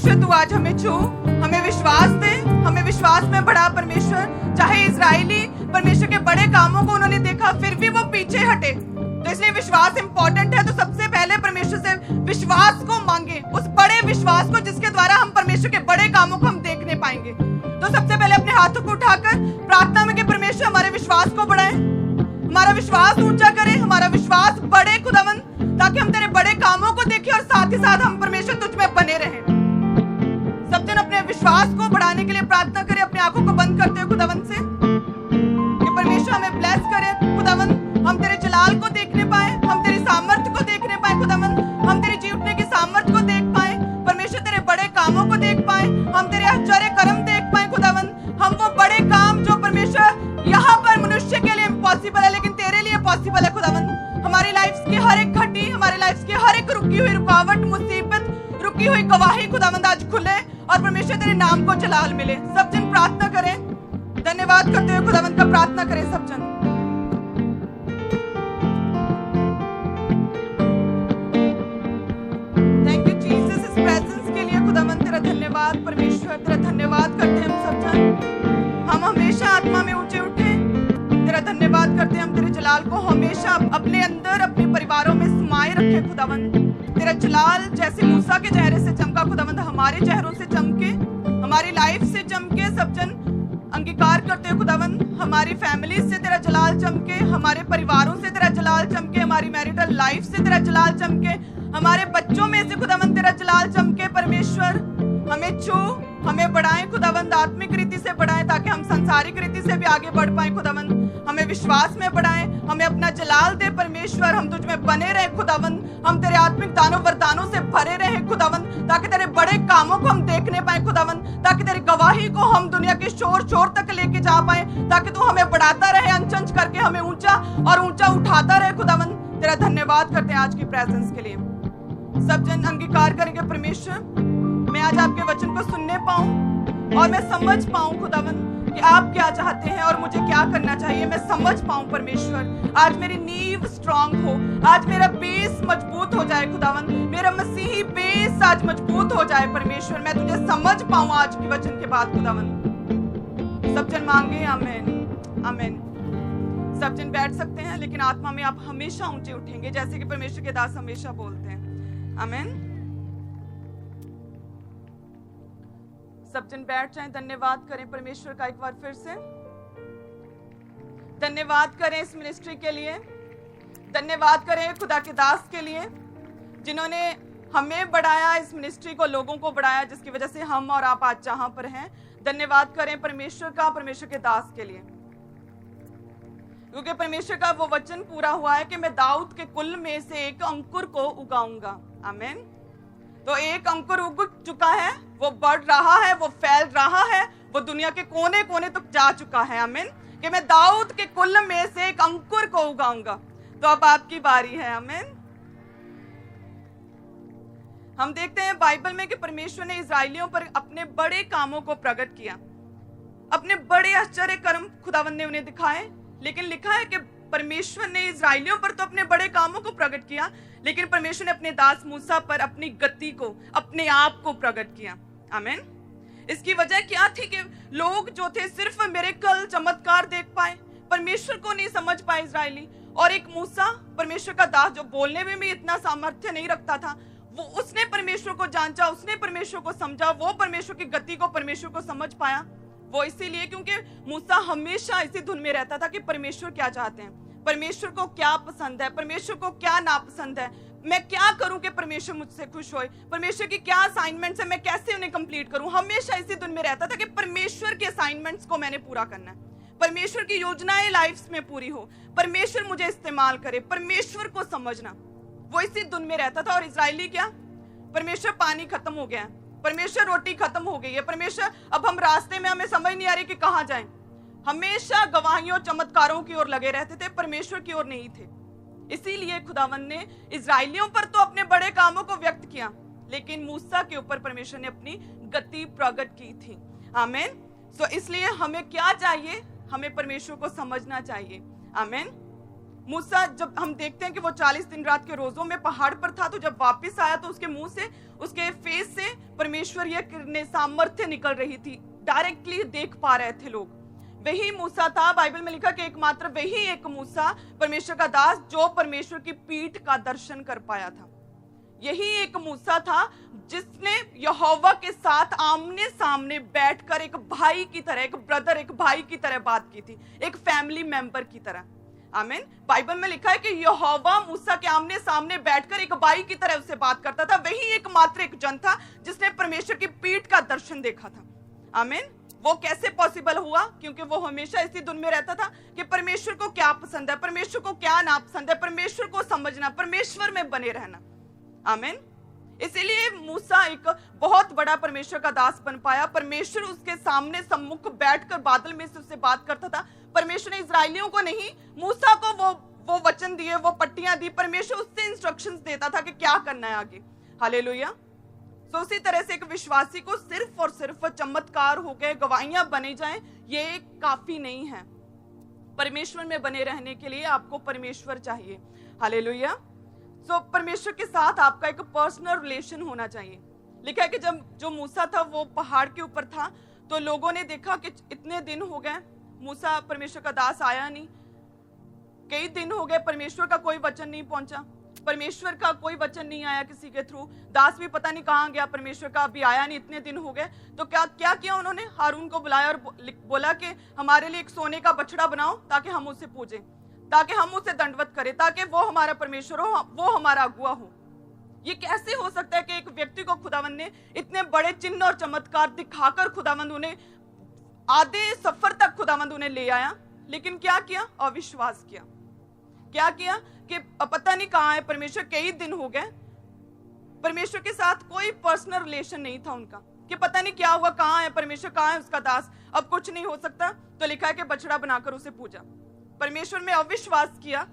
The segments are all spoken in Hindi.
परमेश्वर तू आज हमें छू, हमें विश्वास दे, हमें विश्वास में बढ़ा परमेश्वर। चाहे इजरायली परमेश्वर के बड़े कामों को उन्होंने देखा फिर भी वो पीछे हटे, तो इसलिए विश्वास इंपॉर्टेंट है। तो सबसे पहले परमेश्वर से विश्वास को मांगे, उस बड़े विश्वास को जिसके द्वारा हम परमेश्वर के बड़े कामों को हम देखने पाएंगे। तो सबसे पहले अपने हाथों को उठाकर प्रार्थना में कि परमेश्वर हमारे विश्वास को बढ़ाए, हमारा विश्वास ऊंचा करे, हमारा विश्वास बढ़े खुदावन, ताकि हम तेरे बड़े कामों को देखें और साथ ही साथ हम परमेश्वर तुझ में बने रहें। सब जन अपने विश्वास को बढ़ाने के लिए प्रार्थना करें, अपनी आंखों को बंद करते हुए खुदावन से कि परमेश्वर हमें ब्लेस करे खुदावन, हम तेरे जलाल को देखने पाए, हम तेरी सामर्थ्य को देखने पाए खुदावन, हम तेरी जी उठने की सामर्थ्य को देख पाए परमेश्वर, तेरे बड़े कामों को देख पाए, हम तेरे आश्चर्य कर्म देख पाए खुदावन। हम वो बड़े काम जो परमेश्वर यहाँ पर मनुष्य के लिए इम्पॉसिबल है लेकिन तेरे लिए पॉसिबल है खुदावन। हमारी लाइफ की हर एक घटी, हमारी लाइफ की हर एक रुकी हुई रुकावट, मुसीबत, रुकी हुई गवाही खुदावंद आज खुले और परमेश्वर तेरे नाम को जलाल मिले। सब जन प्रार्थना करें, धन्यवाद करते हुए खुदावंद का प्रार्थना करें सब जन। थैंक यू जीसस इस प्रेजेंस के लिए खुदावंद, तेरा धन्यवाद परमेश्वर, तेरा धन्यवाद करते हैं हम सब जन। हम हमेशा आत्मा में ऊंचे उठे, तेरा धन्यवाद करते हैं हम तेरे जलाल को हमेशा अपने अंदर अपने परिवारों में समाये रखे खुदावंद। तेरा जलाल जैसे मूसा के चेहरे से चमका खुदावंद हमारे चेहरों से चमके, हमारी लाइफ से चमके। सब जन अंगीकार करते हैं खुदावंद, हमारी फैमिली से तेरा जलाल चमके, हमारे परिवारों से तेरा जलाल चमके, हमारी मैरिटल लाइफ से तेरा जलाल चमके, हमारे बच्चों में से खुदावंद तेरा जलाल चमके। परमेश्वर हमें छू, हमें बढ़ाएं खुदावंद, आत्मिक रीति से बढ़ाएं ताकि हम सांसारिक रीति से भी आगे बढ़ पाए खुदावंद। हमें विश्वास में बढ़ाएं, हमें अपना जलाल दे परमेश्वर, हम तुझ में बने रहे खुदावंद, हम तेरे आत्मिक दानों वरदानों से भरे रहे खुदावंद, ताकि तेरे बड़े कामों को हम देखने पाए खुदावंद, ताकि तेरी गवाही को हम दुनिया के शोर शोर तक लेके जा पाए, ताकि तू हमें बढ़ाता रहे, अंच करके हमें ऊंचा और ऊंचा उठाता रहे खुदावंद। तेरा धन्यवाद करते हैं आज की प्रेजेंस के लिए। सब जन अंगीकार करेंगे परमेश्वर, मैं आज आपके वचन को सुनने पाऊं और मैं समझ पाऊं खुदावंद कि आप क्या चाहते हैं और मुझे क्या करना चाहिए, मैं समझ पाऊं परमेश्वर। आज मेरी नींव स्ट्रांग हो, आज मेरा बेस मजबूत हो जाए खुदावंद, मेरा मसीही बेस आज मजबूत हो जाए परमेश्वर, मैं तुझे समझ पाऊं आज के वचन के बाद खुदावंद। सब जन मांगे आमीन आमीन। सब जन बैठ सकते हैं, लेकिन आत्मा में आप हमेशा ऊंचे उठेंगे जैसे कि परमेश्वर के दास हमेशा बोलते हैं। आमीन। सब जन बैठ जाएं, धन्यवाद करें परमेश्वर का एक बार फिर से। धन्यवाद करें इस मिनिस्ट्री के लिए, धन्यवाद करें खुदा के दास के लिए जिन्होंने हमें बढ़ाया, इस मिनिस्ट्री को, लोगों को बढ़ाया, जिसकी वजह से हम और आप आज जहां पर हैं। धन्यवाद करें परमेश्वर का, परमेश्वर के दास के लिए, क्योंकि परमेश्वर का वो वचन पूरा हुआ है कि मैं दाऊद के कुल में से एक अंकुर को उगाऊंगा। आमीन। तो एक अंकुर उग चुका है, वो बढ़ रहा है, वो फैल रहा है, वो दुनिया के कोने कोने तक जा चुका है। आमीन। कि मैं दाऊद के कुल में से एक अंकुर को उगाऊंगा। तो अब आपकी बारी है। आमीन। हम देखते हैं बाइबल में कि परमेश्वर ने इजराइलियों पर अपने बड़े कामों को प्रकट किया, अपने बड़े आश्चर्य कर्म खुदावंद ने उन्हें दिखाए। लेकिन लिखा है कि परमेश्वर ने इजराइलियों पर तो अपने बड़े कामों को प्रकट किया, लेकिन परमेश्वर ने अपने दास मूसा पर अपनी गति को, अपने आप को प्रकट किया। आमीन। इसकी वजह क्या थी कि लोग जो थे सिर्फ मिरेकल, चमत्कार देख पाए, परमेश्वर को नहीं समझ पाए इजराइली। और एक मूसा, परमेश्वर का दास, जो बोलने में भी इतना सामर्थ्य नहीं रखता था, वो उसने परमेश्वर को जांचा, उसने परमेश्वर को समझा, वो परमेश्वर की गति को, परमेश्वर को समझ पाया। वो इसीलिए क्योंकि मूसा हमेशा इसी धुन में रहता था कि परमेश्वर क्या चाहते हैं, परमेश्वर को क्या पसंद है, परमेश्वर को क्या नापसंद है, मैं क्या करूं कि परमेश्वर मुझसे खुश होए, परमेश्वर की क्या असाइनमेंट्स है, मैं कैसे उन्हें कंप्लीट करूं। हमेशा इसी धुन में रहता था कि परमेश्वर के असाइनमेंट्स को मैंने पूरा करना है, परमेश्वर की योजनाएं लाइफ में पूरी हो, परमेश्वर मुझे इस्तेमाल करे, परमेश्वर को समझना। वो इसी धुन में रहता था। और इजराइली क्या, परमेश्वर पानी खत्म हो गया है, परमेश्वर रोटी खत्म हो गई है, परमेश्वर अब हम रास्ते में, हमें समझ नहीं आ रही कि कहां जाएं। हमेशा गवाहियों, चमत्कारों की ओर लगे रहते थे, परमेश्वर की ओर नहीं थे। इसीलिए खुदावंद ने इजराइलियों पर तो अपने बड़े कामों को व्यक्त किया, लेकिन मूसा के ऊपर परमेश्वर ने अपनी गति प्रकट की थी। आमीन। सो इसलिए हमें क्या चाहिए, हमें परमेश्वर को समझना चाहिए। आमीन। मूसा, जब हम देखते हैं कि वो 40 दिन रात के रोजों में पहाड़ पर था, तो जब वापस आया तो उसके मुंह से, उसके फेस से परमेश्वरीय किरणें, सामर्थ्य निकल रही थी, डायरेक्टली देख पा रहे थे लोग। वही मूसा था, बाइबल में लिखा कि एकमात्र वही एक मूसा, परमेश्वर का दास, जो परमेश्वर की पीठ का दर्शन कर पाया था। यही एक मूसा था जिसने यहोवा के साथ आमने सामने बैठकर एक भाई की तरह, एक ब्रदर, एक भाई की तरह बात की थी, एक फैमिली मेंबर की तरह। आमीन। बाइबल में लिखा है कि यहोवा मूसा के आमने सामने बैठकर एक भाई की तरह उससे बात करता था। वही एकमात्र एक जन था जिसने परमेश्वर की पीठ का दर्शन देखा था। आमीन। वो कैसे पॉसिबल हुआ? क्योंकि वो हमेशा इसी धुन में रहता था कि परमेश्वर को क्या पसंद है, परमेश्वर को क्या नापसंद है, परमेश्वर को समझना, परमेश्वर में बने रहना। आमीन। इसीलिए मूसा एक बहुत बड़ा परमेश्वर का दास बन पाया। परमेश्वर उसके सामने सम्मुख बैठकर बादल में से उससे बात करता था। परमेश्वर ने इजराइलियों को नहीं, मूसा को वो वचन दिए, वो पट्टियां दी। परमेश्वर उससे इंस्ट्रक्शंस देता था कि क्या करना है आगे। हालेलुया। तो उसी तरह से एक विश्वासी को सिर्फ और सिर्फ चमत्कार हो गए, गवाहियां बने जाएं, ये काफी नहीं है। परमेश्वर में बने रहने के लिए आपको परमेश्वर चाहिए। हालेलुया। सो परमेश्वर के साथ आपका एक पर्सनल रिलेशन होना चाहिए। लिखा है कि जब जो मूसा था वो पहाड़ के ऊपर था, तो लोगों ने देखा कि इतने दिन हो गए मूसा, परमेश्वर का दास आया नहीं, कई दिन हो गए परमेश्वर का कोई वचन नहीं पहुंचा, परमेश्वर का कोई वचन नहीं आया किसी के थ्रू, दास भी पता नहीं कहां गया, परमेश्वर का अभी आया नहीं, इतने दिन हो गए। तो क्या किया उन्होंने? हारून को बुलाया और बोला कि हमारे लिए एक सोने का बछड़ा बनाओ ताकि हम उसे पूजें, ताकि हम उसे दंडवत करें, ताकि वो हमारा परमेश्वर हो, वो हमारा अगुआ हो। ये कैसे हो सकता है कि एक व्यक्ति को खुदावंद ने इतने बड़े चिन्ह और चमत्कार दिखाकर खुदावंद उन्हें आधे सफर तक खुदावंद उन्हें ले आया, लेकिन क्या किया? अविश्वास किया। क्या किया कि पता नहीं कहां है परमेश्वर, कई दिन हो गए परमेश्वर के साथ कोई पर्सनल रिलेशन नहीं था उनका, कि पता नहीं क्या हुआ, कहां है परमेश्वर, कहां है उसका दास, अब कुछ नहीं हो सकता। तो लिखा है कि बछड़ा बनाकर उसे पूजा। परमेश्वर में अविश्वास किया।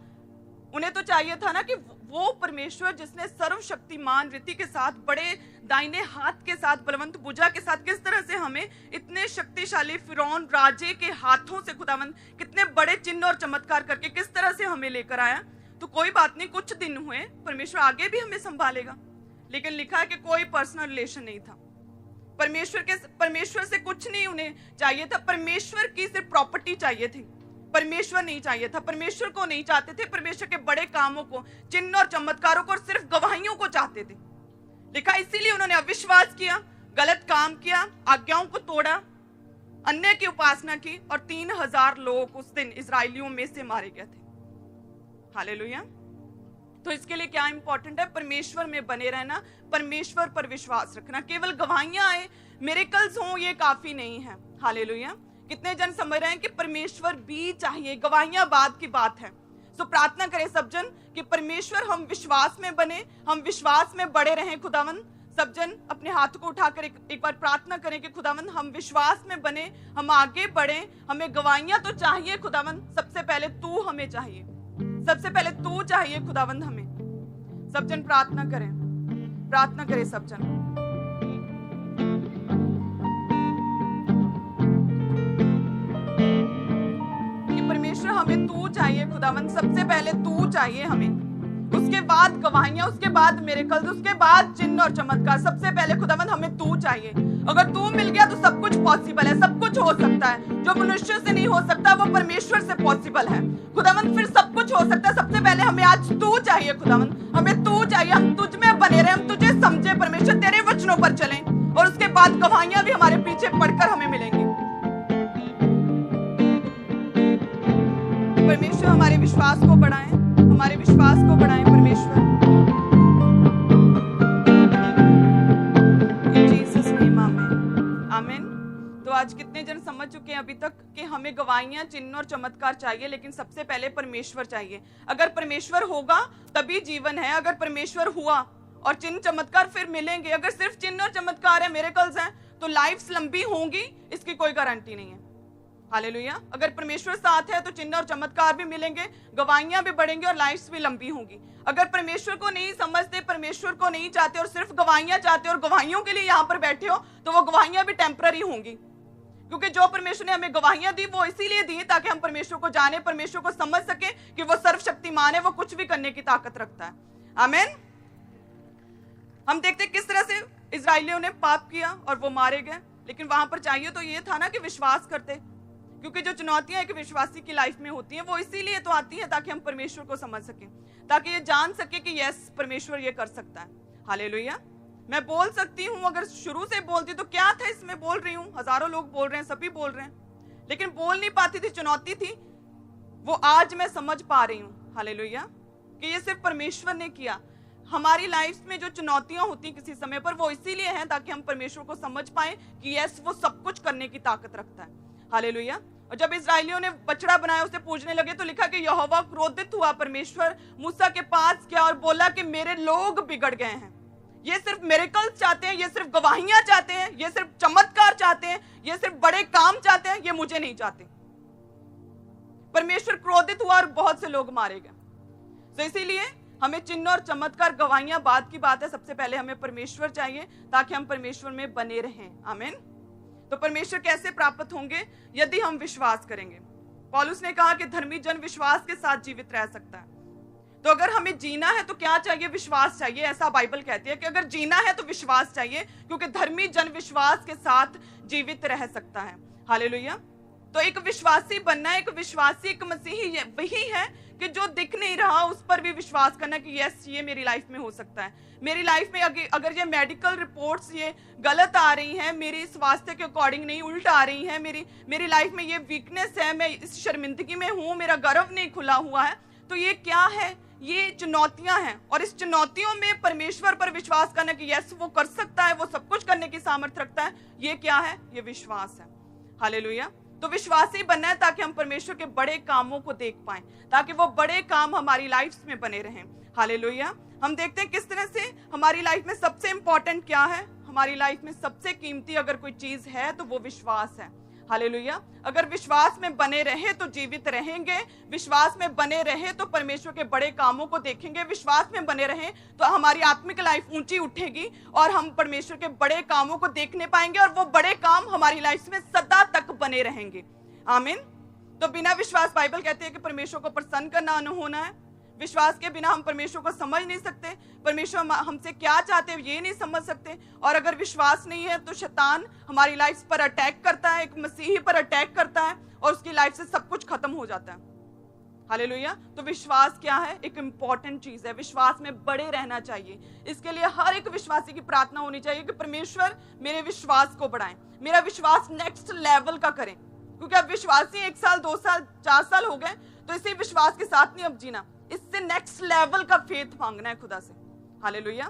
उन्हें तो चाहिए था ना कि वो परमेश्वर जिसने सर्वशक्तिमान रीति के साथ, बड़े दाहिने हाथ के साथ, बलवंत भुजा के साथ, किस तरह से हमें इतने शक्तिशाली फिरौन राजे के हाथों से खुदावंद कितने बड़े चिन्ह और चमत्कार करके किस तरह से हमें लेकर आया। तो कोई बात नहीं, कुछ दिन हुए, परमेश्वर आगे भी हमें संभालेगा। लेकिन लिखा है कि कोई पर्सनल रिलेशन नहीं था परमेश्वर से कुछ नहीं उन्हें चाहिए था। परमेश्वर की सिर्फ प्रॉपर्टी चाहिए थी, परमेश्वर नहीं चाहिए था। परमेश्वर को नहीं चाहते थे, परमेश्वर के बड़े कामों को, चिन्ह और चमत्कारों को, और सिर्फ गवाहियों को चाहते थे। लिखा, इसीलिए उन्होंने अविश्वास किया, गलत काम किया, आज्ञाओं को तोड़ा, अन्य की उपासना की, और 3000 लोग उस दिन इजरायलियों में से मारे गए थे। हालेलुया। तो इसके लिए क्या इंपॉर्टेंट है? परमेश्वर में बने रहना, परमेश्वर पर विश्वास रखना। केवल गवाहियां आए, मिरेकल्स हो, ये काफी नहीं है। हालेलुया। कितने जन समझ रहे हैं कि परमेश्वर भी चाहिए, गवाहियां बाद की बात है। सो प्रार्थना करें सब जन कि परमेश्वर, हम विश्वास में बने, हम विश्वास में बड़े रहें। खुदावंद, सब जन अपने हाथ को उठाकर एक बार प्रार्थना करें कि खुदावंद हम विश्वास में बने, हम आगे बढ़े। हमें गवाहियां तो चाहिए खुदावंद, सबसे पहले तू हमें चाहिए, सबसे पहले तू चाहिए खुदावंद हमें। सब जन प्रार्थना करें सब जन। परमेश्वर, हमें तू चाहिए खुदावंद, सबसे पहले तू चाहिए हमें, उसके बाद गवाहियां, उसके बाद मिरेकल्स, उसके बाद चिन्ह और चमत्कार। सबसे पहले खुदावंद हमें तू चाहिए। अगर तू मिल गया तो सब कुछ पॉसिबल है, सब कुछ हो सकता है। जो मनुष्य से नहीं हो सकता वो परमेश्वर से पॉसिबल है। खुदावंद, फिर सब कुछ हो सकता है। सबसे पहले हमें आज तू चाहिए खुदावंद, हमें तू चाहिए। हम तुझ में बने रहे, हम तुझे समझे परमेश्वर, तेरे वचनों पर चलें, और उसके बाद गवाहियां भी हमारे पीछे पढ़कर हमें मिलेंगी। परमेश्वर, हमारे विश्वास को बढ़ाएं, हमारे विश्वास को बढ़ाएं परमेश्वर। जीसस नेम, आमीन, आमीन। तो आज कितने जन समझ चुके हैं अभी तक कि हमें गवाहियां, चिन्ह और चमत्कार चाहिए, लेकिन सबसे पहले परमेश्वर चाहिए। अगर परमेश्वर होगा तभी जीवन है। अगर परमेश्वर हुआ और चिन्ह चमत्कार फिर मिलेंगे। अगर सिर्फ चिन्ह और चमत्कार है, मिरेकल्स हैं, तो लाइफ्स लंबी होंगी, इसकी कोई गारंटी नहीं है। हालेलुया। अगर परमेश्वर साथ है तो चिन्ह और चमत्कार भी मिलेंगे, गवाहियां भी बढ़ेंगी और लाइफ्स भी लंबी होंगी। अगर परमेश्वर को नहीं समझते, परमेश्वर को नहीं चाहते और सिर्फ गवाहियां चाहते और गवाहियों के लिए यहाँ पर बैठे हो, तो वो गवाहियां भी टेम्पररी होंगी, क्योंकि जो परमेश्वर ने हमें गवाहियां दी वो इसीलिए दी ताकि हम परमेश्वर को जाने, परमेश्वर को समझ सके कि वो सर्वशक्तिमान है, वो कुछ भी करने की ताकत रखता है। आमीन। हम देखते किस तरह से इजराइलियों ने पाप किया और वो मारे गए, लेकिन वहां पर चाहिए तो ये था ना कि विश्वास करते, क्योंकि जो चुनौतियां एक विश्वासी की लाइफ में होती हैं वो इसीलिए तो आती है ताकि हम परमेश्वर को समझ सकें, ताकि ये जान सके कि यस परमेश्वर ये कर सकता है। हालेलुया। मैं बोल सकती हूँ, अगर शुरू से बोलती तो क्या था इसमें, बोल रही हूँ, हजारों लोग बोल रहे हैं, सभी बोल रहे हैं, लेकिन बोल नहीं पाती थी, चुनौती थी। वो आज मैं समझ पा रही हूँ हालेलुया कि ये सिर्फ परमेश्वर ने किया। हमारी लाइफ में जो चुनौतियां होती हैं किसी समय पर, वो इसीलिए हैं ताकि हम परमेश्वर को समझ पाए कि यस वो सब कुछ करने की ताकत रखता है। हालेलुया। और जब इजराइलियों ने बछड़ा बनाया, उसे पूजने लगे, तो लिखा कि यहोवा क्रोधित हुआ। परमेश्वर मूसा के पास गया और बोला कि मेरे लोग बिगड़ गए हैं, ये सिर्फ मिरेकल्स चाहते हैं, ये सिर्फ गवाहियां चाहते हैं, ये सिर्फ चमत्कार चाहते हैं, ये सिर्फ बड़े काम चाहते हैं, ये मुझे नहीं चाहते। परमेश्वर क्रोधित हुआ और बहुत से लोग मारे गए। तो इसीलिए हमें चिन्ह और चमत्कार, गवाहियां बाद की बात है, सबसे पहले हमें परमेश्वर चाहिए ताकि हम परमेश्वर में बने रहें। आमीन। तो परमेश्वर कैसे प्राप्त होंगे? यदि हम विश्वास करेंगे। पौलुस ने कहा कि धर्मी जन विश्वास के साथ जीवित रह सकता है। तो अगर हमें जीना है तो क्या चाहिए? विश्वास चाहिए। ऐसा बाइबल कहती है कि अगर जीना है तो विश्वास चाहिए, क्योंकि धर्मी जन विश्वास के साथ जीवित रह सकता है। हालेलुया। तो एक विश्वासी बनना, एक विश्वासी, एक मसीही वही है कि जो दिख नहीं रहा उस पर भी विश्वास करना कि यस ये मेरी लाइफ में हो सकता है। मेरी लाइफ में अगर ये मेडिकल रिपोर्ट्स ये गलत आ रही हैं, मेरी स्वास्थ्य के अकॉर्डिंग नहीं, उल्ट आ रही हैं, मेरी लाइफ में ये वीकनेस है, मैं इस शर्मिंदगी में हूँ, मेरा गर्व नहीं खुला हुआ है, तो ये क्या है? ये चुनौतियां हैं। और इस चुनौतियों में परमेश्वर पर विश्वास करना कि यस वो कर सकता है, वो सब कुछ करने की सामर्थ्य रखता है, ये क्या है? ये विश्वास है। हालेलुया। तो विश्वासी बनना है ताकि हम परमेश्वर के बड़े कामों को देख पाएं, ताकि वो बड़े काम हमारी लाइफ में बने रहें। हालेलुया। हम देखते हैं किस तरह से हमारी लाइफ में सबसे इंपॉर्टेंट क्या है। हमारी लाइफ में सबसे कीमती अगर कोई चीज है तो वो विश्वास है। हालेलुया। अगर विश्वास में बने रहे तो जीवित रहेंगे, विश्वास में बने रहे तो परमेश्वर के बड़े कामों को देखेंगे, विश्वास में बने रहे तो हमारी आत्मिक लाइफ ऊंची उठेगी और हम परमेश्वर के बड़े कामों को देखने पाएंगे और वो बड़े काम हमारी लाइफ में सदा तक बने रहेंगे। आमीन। तो बिना विश्वास, बाइबल कहती है कि परमेश्वर को प्रसन्न करना न होना है। विश्वास के बिना हम परमेश्वर को समझ नहीं सकते, परमेश्वर हमसे क्या चाहते हैं ये नहीं समझ सकते। और अगर विश्वास नहीं है तो शैतान हमारी लाइफ पर अटैक करता है, एक मसीही पर अटैक करता है और उसकी लाइफ से सब कुछ खत्म हो जाता है। हालेलुया। तो विश्वास क्या है? एक इंपॉर्टेंट चीज है। विश्वास में बड़े रहना चाहिए। इसके लिए हर एक विश्वासी की प्रार्थना होनी चाहिए कि परमेश्वर मेरे विश्वास को बढ़ाएं, मेरा विश्वास नेक्स्ट लेवल का करें। क्योंकि अब विश्वासी 1 साल 2 साल 4 साल हो गए तो इसी विश्वास के साथ नहीं अब जीना, इससे नेक्स्ट लेवल का फेथ मांगना है खुदा से। हालेलुया।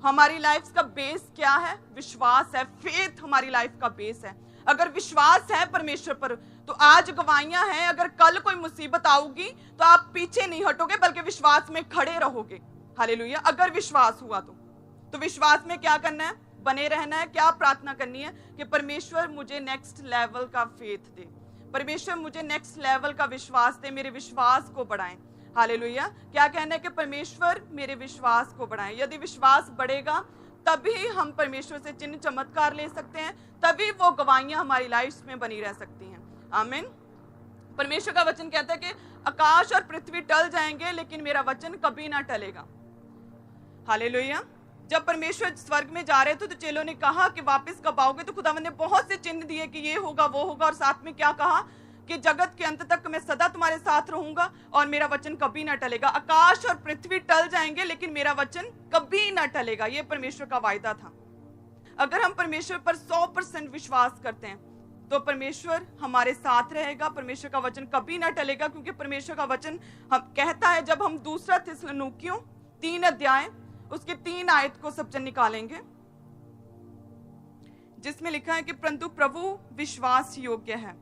हमारी लाइफ का बेस क्या है? विश्वास है। फेथ हमारी लाइफ का बेस है। अगर विश्वास है परमेश्वर पर तो आज गवाहियां हैं, अगर कल कोई मुसीबत आऊगी तो आप पीछे नहीं हटोगे बल्कि विश्वास में खड़े रहोगे। हालेलुया। अगर विश्वास हुआ तो विश्वास में क्या करना है? बने रहना है। क्या प्रार्थना करनी है? कि परमेश्वर मुझे नेक्स्ट लेवल का फेथ दे, परमेश्वर मुझे नेक्स्ट लेवल का विश्वास दे, मेरे विश्वास को बढ़ाएं। हालेलुया। क्या कहना है? कि परमेश्वर मेरे विश्वास को बढ़ाएं। यदि विश्वास बढ़ेगा तभी हम परमेश्वर से चिन्ह चमत्कार ले सकते हैं, तभी वो गवाहियां हमारी लाइफ में बनी रह सकती हैं। आमीन। परमेश्वर का वचन कहता है कि आकाश और पृथ्वी टल जाएंगे लेकिन मेरा वचन कभी ना टलेगा। हालेलुया। जब परमेश्वर स्वर्ग में जा रहे थे तो चेलों ने कहा कि वापस कब आओगे? तो खुदावंद ने बहुत से चिन्ह दिए कि ये होगा वो होगा, और साथ में क्या कहा कि जगत के अंत तक मैं सदा तुम्हारे साथ रहूंगा और मेरा वचन कभी ना टलेगा। आकाश और पृथ्वी टल जाएंगे लेकिन मेरा वचन कभी ना टलेगा। ये परमेश्वर का वायदा था। अगर हम परमेश्वर पर 100% विश्वास करते हैं तो परमेश्वर हमारे साथ रहेगा, परमेश्वर का वचन कभी ना टलेगा। क्योंकि परमेश्वर का वचन हम कहता है, जब हम 2 थिस्सलुनीकियों 3 अध्याय उसके 3 आयत को सब जन निकालेंगे, जिसमें लिखा है कि परंतु प्रभु विश्वास योग्य है,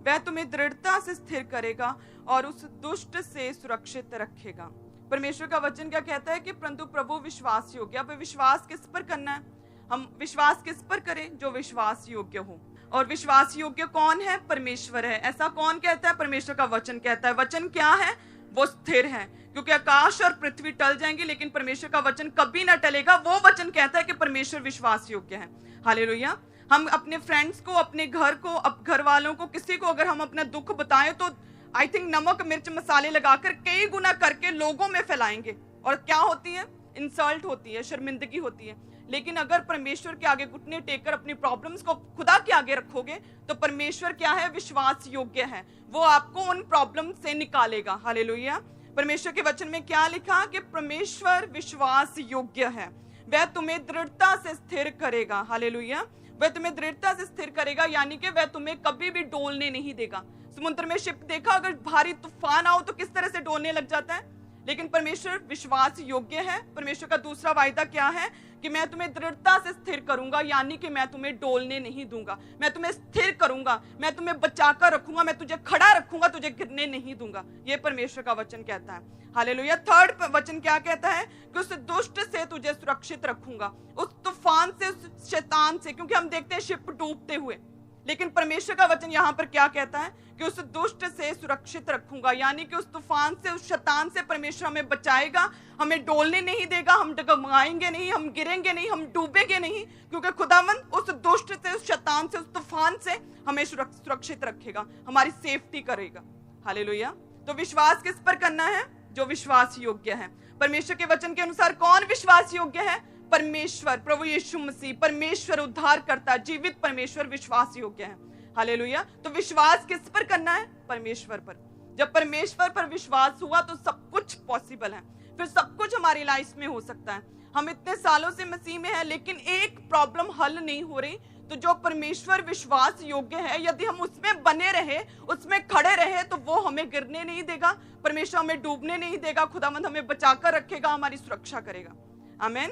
वह तुम्हें दृढ़ता से स्थिर करेगा और उस दुष्ट से सुरक्षित रखेगा। परमेश्वर का वचन क्या कहता है? कि परंतु प्रभु विश्वास योग्य। अब विश्वास किस पर करना है? हम विश्वास किस पर करें? जो विश्वास योग्य हो। और विश्वास योग्य कौन है? परमेश्वर है। ऐसा कौन कहता है? परमेश्वर का वचन कहता है। वचन क्या है? वो स्थिर है। क्योंकि आकाश और पृथ्वी टल जाएंगे लेकिन परमेश्वर का वचन कभी ना टलेगा। वो वचन कहता है कि परमेश्वर विश्वास योग्य है। हालेलुया। हम अपने फ्रेंड्स को, अपने घर को, घर वालों को, किसी को अगर हम अपना दुख बताएं तो आई थिंक नमक मिर्च मसाले लगाकर कई गुना करके लोगों में फैलाएंगे, और क्या होती है? इंसल्ट होती है, शर्मिंदगी होती है। लेकिन अगर परमेश्वर के आगे घुटने टेक कर अपनी प्रॉब्लम्स को खुदा के आगे रखोगे तो परमेश्वर क्या है? विश्वास योग्य है, वो आपको उन प्रॉब्लम से निकालेगा। हालेलुया। परमेश्वर के वचन में क्या लिखा कि परमेश्वर विश्वास योग्य है, वह तुम्हें दृढ़ता से स्थिर करेगा। हालेलुया। वह तुम्हें दृढ़ता से स्थिर करेगा, यानी कि वह तुम्हें कभी भी डोलने नहीं देगा। समुद्र में शिप देखा, अगर भारी तूफान आओ तो किस तरह से डोलने लग जाता है, लेकिन परमेश्वर विश्वास योग्य है। परमेश्वर का दूसरा वायदा क्या है कि मैं तुम्हें दृढ़ता से स्थिर करूंगा, यानी कि मैं तुम्हें डोलने नहीं दूंगा, मैं तुम्हें स्थिर करूंगा, मैं तुम्हें बचाकर रखूंगा, मैं तुझे खड़ा रखूंगा, तुझे गिरने नहीं दूंगा। ये परमेश्वर का वचन कहता है। हालेलुया। थर्ड वचन क्या कहता है कि उस दुष्ट से तुझे सुरक्षित रखूंगा, उस तूफान से, उस शैतान से। क्योंकि हम देखते हैं शिप डूबते हुए, लेकिन परमेश्वर का वचन यहाँ पर क्या कहता है कि उस दुष्ट से सुरक्षित रखूंगा, यानी कि उस तूफान से, उस शैतान से परमेश्वर हमें बचाएगा, हमें डोलने नहीं देगा, हम डगमगाएंगे नहीं, हम गिरेंगे नहीं, हम डूबेंगे नहीं, क्योंकि खुदावंद उस दुष्ट से, उस शैतान से, उस तूफान से हमें सुरक्षित रखेगा, हमारी सेफ्टी करेगा। हालेलुया। तो विश्वास किस पर करना है? जो विश्वास योग्य है। परमेश्वर के वचन के अनुसार कौन विश्वास योग्य है? परमेश्वर, प्रभु यीशु मसीह, परमेश्वर उद्धार करता, जीवित परमेश्वर विश्वास योग्य है। हालेलुया। तो विश्वास किस पर करना है? परमेश्वर पर। जब परमेश्वर पर विश्वास हुआ तो सब कुछ पॉसिबल है, फिर सब कुछ हमारी लाइफ में हो सकता है। हम इतने सालों से मसीह में हैं, लेकिन एक प्रॉब्लम हल नहीं हो रही। तो जो परमेश्वर विश्वास योग्य है, यदि हम उसमें बने रहे, उसमें खड़े रहे, तो वो हमें गिरने नहीं देगा, परमेश्वर हमें डूबने नहीं देगा, खुदावंद हमें बचाकर रखेगा, हमारी सुरक्षा करेगा। आमीन।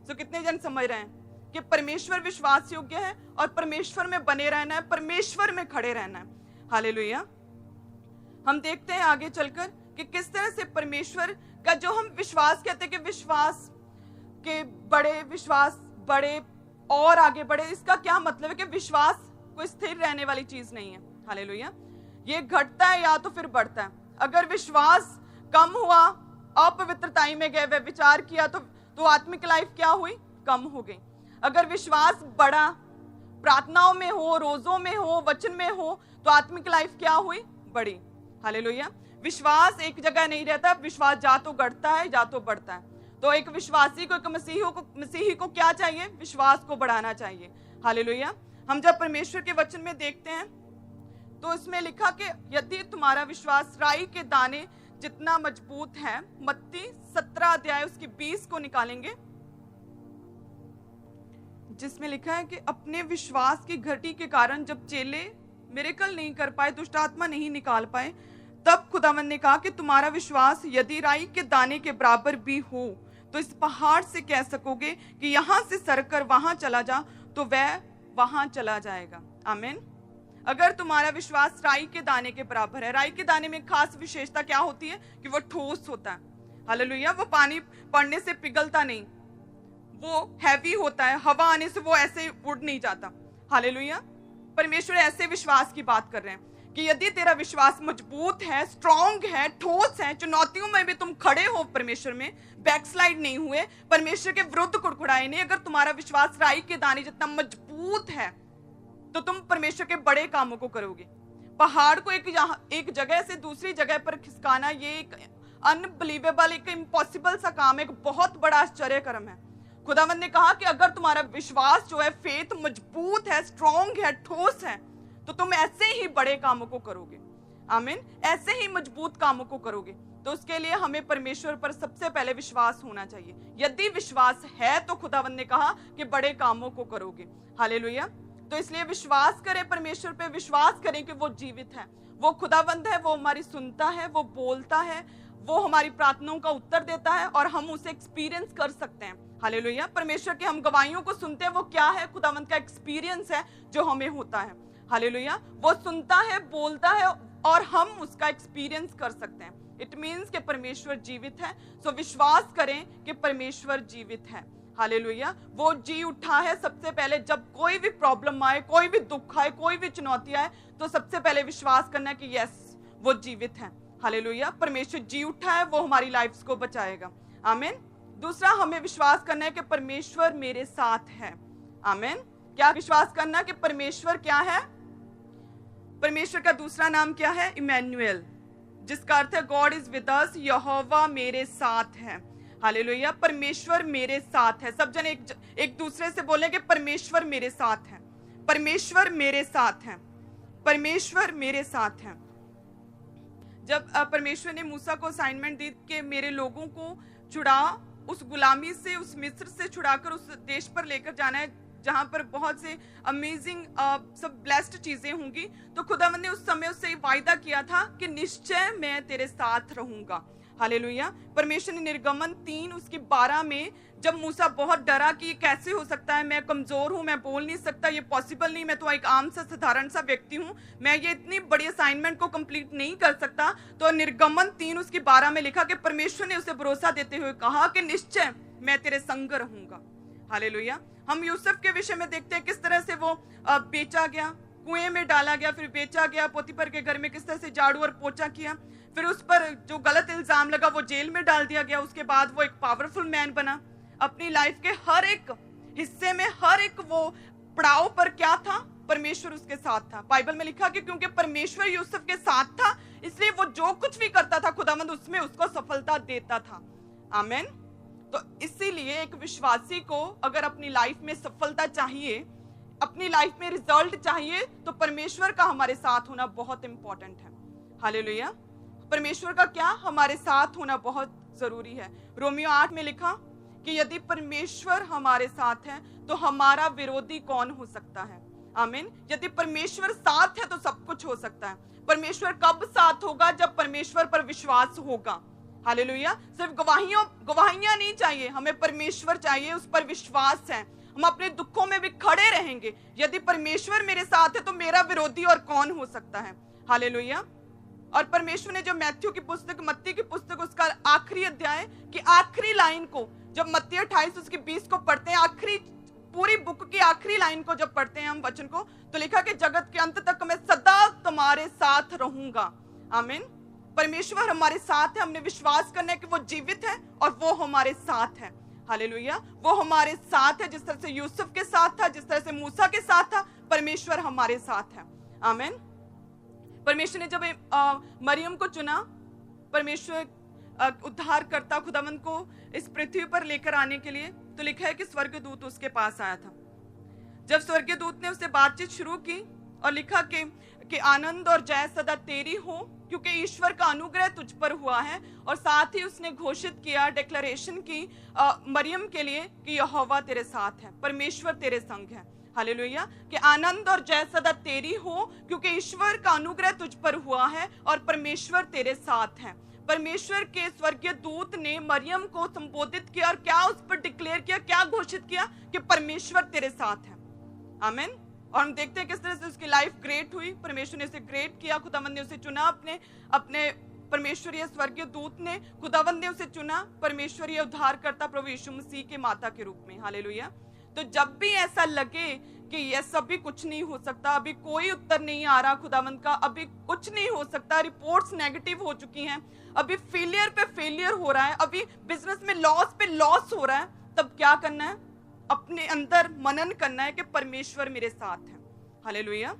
तो कितने जन समझ रहे हैं कि परमेश्वर विश्वास योग्य है और परमेश्वर में बने रहना है, परमेश्वर में खड़े रहना है। हालेलुया। हम देखते हैं आगे चलकर कि किस तरह से परमेश्वर का जो हम विश्वास कहते हैं कि विश्वास के विश्वास बड़े और आगे बढ़े, इसका क्या मतलब है कि विश्वास कोई स्थिर रहने वाली चीज नहीं है। हालेलुया। ये घटता है या तो फिर बढ़ता है। अगर विश्वास कम हुआ, अपवित्रताई में गए, वे विचार किया, तो आत्मिक लाइफ क्या हुई? कम हो गई। अगर विश्वास बढ़ा, प्रार्थनाओं में हो, रोजों में हो, वचन में हो, तो आत्मिक लाइफ क्या हुई? बढ़ी। हालेलुया। विश्वास एक जगह नहीं रहता, विश्वास जा तो घटता है या तो बढ़ता है। तो एक विश्वासी को, एक मसीही को क्या चाहिए? विश्वास को बढ़ाना चाहिए। हालेलुया। हम जब परमेश्वर के वचन में देखते हैं तो इसमें लिखा कि यदि तुम्हारा विश्वास राई के दाने जितना मजबूत है, मत्ती 17 अध्याय उसकी 20 को निकालेंगे, जिसमें लिखा है कि अपने विश्वास की घटी के कारण जब चेले मिरेकल नहीं कर पाए, दुष्ट आत्मा नहीं निकाल पाए, तब खुदावंद ने कहा कि तुम्हारा विश्वास यदि राई के दाने के बराबर भी हो तो इस पहाड़ से कह सकोगे कि यहां से सरकर वहां चला जा, तो वह वहां चला जाएगा। आमीन। अगर तुम्हारा विश्वास राई के दाने के बराबर है, राई के दाने में खास विशेषता क्या होती है कि वो ठोस होता है। हालेलुया। वो पानी पड़ने से पिघलता नहीं, वो हैवी होता है, हवा आने से वो ऐसे उड़ नहीं जाता। हालेलुया। परमेश्वर ऐसे विश्वास की बात कर रहे हैं कि यदि तेरा विश्वास मजबूत है, स्ट्रॉन्ग है, ठोस है, चुनौतियों में भी तुम खड़े हो, परमेश्वर में बैकस्लाइड नहीं हुए, परमेश्वर के विरुद्ध कुड़कुड़ाए नहीं, अगर तुम्हारा विश्वास राई के दाने जितना मजबूत है तो तुम परमेश्वर के बड़े कामों को करोगे। पहाड़ को एक जगह से दूसरी जगह पर खिसकाना, ये एक अनबिलीवेबल, एक इम्पॉसिबल सा काम है, एक बहुत बड़ा आश्चर्य कर्म है। खुदावंद ने कहा कि अगर तुम्हारा विश्वास जो है, फेथ मजबूत है, स्ट्रॉन्ग है, ठोस है, तो तुम ऐसे ही बड़े कामों को करोगे। आमीन। ऐसे ही मजबूत कामों को करोगे। तो उसके लिए हमें परमेश्वर पर सबसे पहले विश्वास होना चाहिए। यदि विश्वास है तो खुदावंद ने कहा कि बड़े कामों को करोगे। हालेलुया। तो इसलिए विश्वास करें, परमेश्वर पे विश्वास करें कि वो जीवित है, वो खुदावंद है, वो हमारी सुनता है, वो बोलता है, वो हमारी प्रार्थनाओं का उत्तर देता है और हम उसे एक्सपीरियंस कर सकते हैं। हालेलुया। परमेश्वर के हम गवाहियों को सुनते हैं, वो क्या है? खुदावंद का एक्सपीरियंस है जो हमें होता है। हालेलुया। वो सुनता है, बोलता है और हम उसका एक्सपीरियंस कर सकते हैं। इट मीन्स कि परमेश्वर जीवित है। सो विश्वास करें कि परमेश्वर जीवित है। हालेलुया। वो जी उठा है। सबसे पहले जब कोई भी प्रॉब्लम आए, कोई भी दुख आए, कोई भी चुनौती आए, तो सबसे पहले विश्वास करना है कि यस, वो जीवित है। हालेलुया। परमेश्वर जी उठा है, वो हमारी लाइफ को बचाएगा। आमीन। दूसरा, हमें विश्वास करना है कि परमेश्वर मेरे साथ है। आमीन। क्या विश्वास करना कि परमेश्वर क्या है? परमेश्वर का दूसरा नाम क्या है? इमैनुएल, जिसका अर्थ है गॉड इज विद अस, यहोवा मेरे साथ है। हालेलुया, परमेश्वर मेरे साथ है। सब जन एक दूसरे से बोले कि परमेश्वर मेरे साथ है, परमेश्वर मेरे साथ है, परमेश्वर मेरे साथ है। जब परमेश्वर ने मूसा को असाइनमेंट दी कि मेरे लोगों को छुड़ा, उस गुलामी से, उस मिस्र से छुड़ाकर उस देश पर लेकर जाना है जहां पर बहुत से अमेजिंग सब ब्लेस्ड चीजें होंगी, तो खुदावंद ने उस समय उससे वायदा किया था कि निश्चय मैं तेरे साथ रहूंगा। हालेलुया। परमेश्वर ने निर्गमन 3 उसकी 12 में जब मूसा बहुत डरा कि ये कैसे हो सकता है, मैं कमजोर हूं, मैं बोल नहीं सकता, ये पॉसिबल नहीं, मैं तो एक आम सा साधारण सा व्यक्ति हूं, मैं ये इतनी बड़ी असाइनमेंट को कंप्लीट नहीं कर सकता, तो निर्गमन 3 उसकी 12 में लिखा कि परमेश्वर ने उसे भरोसा देते हुए कहा कि निश्चय मैं तेरे संग रहूंगा। हालेलुया। हम यूसुफ के विषय में देखते हैं किस तरह से वो बेचा गया, कुएं में डाला गया, फिर बेचा गया, पोतीफर के घर में किस तरह से झाड़ू और पोछा किया, फिर उस पर जो गलत इल्जाम लगा वो जेल में डाल दिया गया, उसके बाद वो एक पावरफुल मैन बना। अपनी लाइफ के हर एक हिस्से में, हर एक वो पड़ाव पर क्या था? परमेश्वर उसके साथ था। बाइबल में लिखा कि क्योंकि परमेश्वर यूसुफ के साथ था, इसलिए वो जो कुछ भी करता था खुदावंद उसमें उसको सफलता देता था। आमीन। तो इसीलिए एक विश्वासी को अगर अपनी लाइफ में सफलता चाहिए, अपनी लाइफ में रिजल्ट चाहिए, तो परमेश्वर का हमारे साथ होना बहुत इंपॉर्टेंट है। हालेलुया। परमेश्वर का क्या? हमारे साथ होना बहुत जरूरी है। रोमियो 8 में लिखा कि यदि परमेश्वर हमारे साथ है तो हमारा विरोधी कौन हो सकता है? आमीन। यदि परमेश्वर साथ है तो सब कुछ हो सकता है। परमेश्वर कब साथ होगा? जब परमेश्वर पर विश्वास होगा। हालेलुया। सिर्फ गवाहियां नहीं चाहिए, हमें परमेश्वर चाहिए, उस पर विश्वास है, हम अपने दुखों में भी खड़े रहेंगे। यदि परमेश्वर मेरे साथ है तो मेरा विरोधी और कौन हो सकता है? हालेलुया। और परमेश्वर ने जो मैथ्यू की पुस्तक, मत्ती की पुस्तक, उसका आखिरी अध्याय की आखिरी लाइन को, जब मत्ती 28 उसकी 20 को पढ़ते हैं, आखिरी पूरी बुक की आखिरी लाइन को जब पढ़ते हैं हम वचन को, तो लिखा कि जगत के अंत तक मैं सदा तुम्हारे साथ रहूंगा। आमीन। परमेश्वर हमारे साथ है, हमने विश्वास करना है कि वो जीवित है और वो हमारे साथ है। हालेलुया। वो हमारे साथ है, जिस तरह से यूसुफ के साथ था, जिस तरह से मूसा के साथ था, परमेश्वर हमारे साथ है। आमीन। परमेश्वर ने जब मरियम को चुना, परमेश्वर उद्धारकर्ता खुदावंद को इस पृथ्वी पर लेकर आने के लिए, तो लिखा है कि स्वर्गदूत उसके पास आया था। जब स्वर्गदूत ने उससे बातचीत शुरू की और लिखा कि आनंद और जय सदा तेरी हो, क्योंकि ईश्वर का अनुग्रह तुझ पर हुआ है, और साथ ही उसने घोषित किया, डिक्लेरेशन की मरियम के लिए कि यहोवा तेरे साथ है, परमेश्वर तेरे संग है। हालेलुया। कि आनंद और जय सदा तेरी हो, क्योंकि ईश्वर का अनुग्रह तुझ पर हुआ है और परमेश्वर तेरे साथ है। परमेश्वर के स्वर्गीय दूत ने मरियम को संबोधित किया और क्या उस पर डिक्लेयर किया, क्या घोषित किया? कि परमेश्वर तेरे साथ है। आमीन। और हम देखते हैं किस तरह से उसकी लाइफ ग्रेट हुई, परमेश्वर ने उसे ग्रेट किया, खुदावंद ने उसे चुना, अपने परमेश्वरीय स्वर्गीय दूत ने, खुदावंद ने उसे चुना परमेश्वरीय उद्धारकर्ता प्रभु यीशु मसीह के माता के रूप में। हालेलुया। तो जब भी ऐसा लगे कि ये सभी कुछ नहीं हो सकता, अभी कोई उत्तर नहीं आ रहा खुदावंद का, अभी कुछ नहीं हो सकता, रिपोर्ट्स नेगेटिव हो चुकी हैं, अभी फेलियर पे फेलियर हो रहा है, अभी बिजनेस में लॉस पे लॉस हो रहा है, तब क्या करना है? अपने अंदर मनन करना है कि परमेश्वर मेरे साथ है। हालेलुया।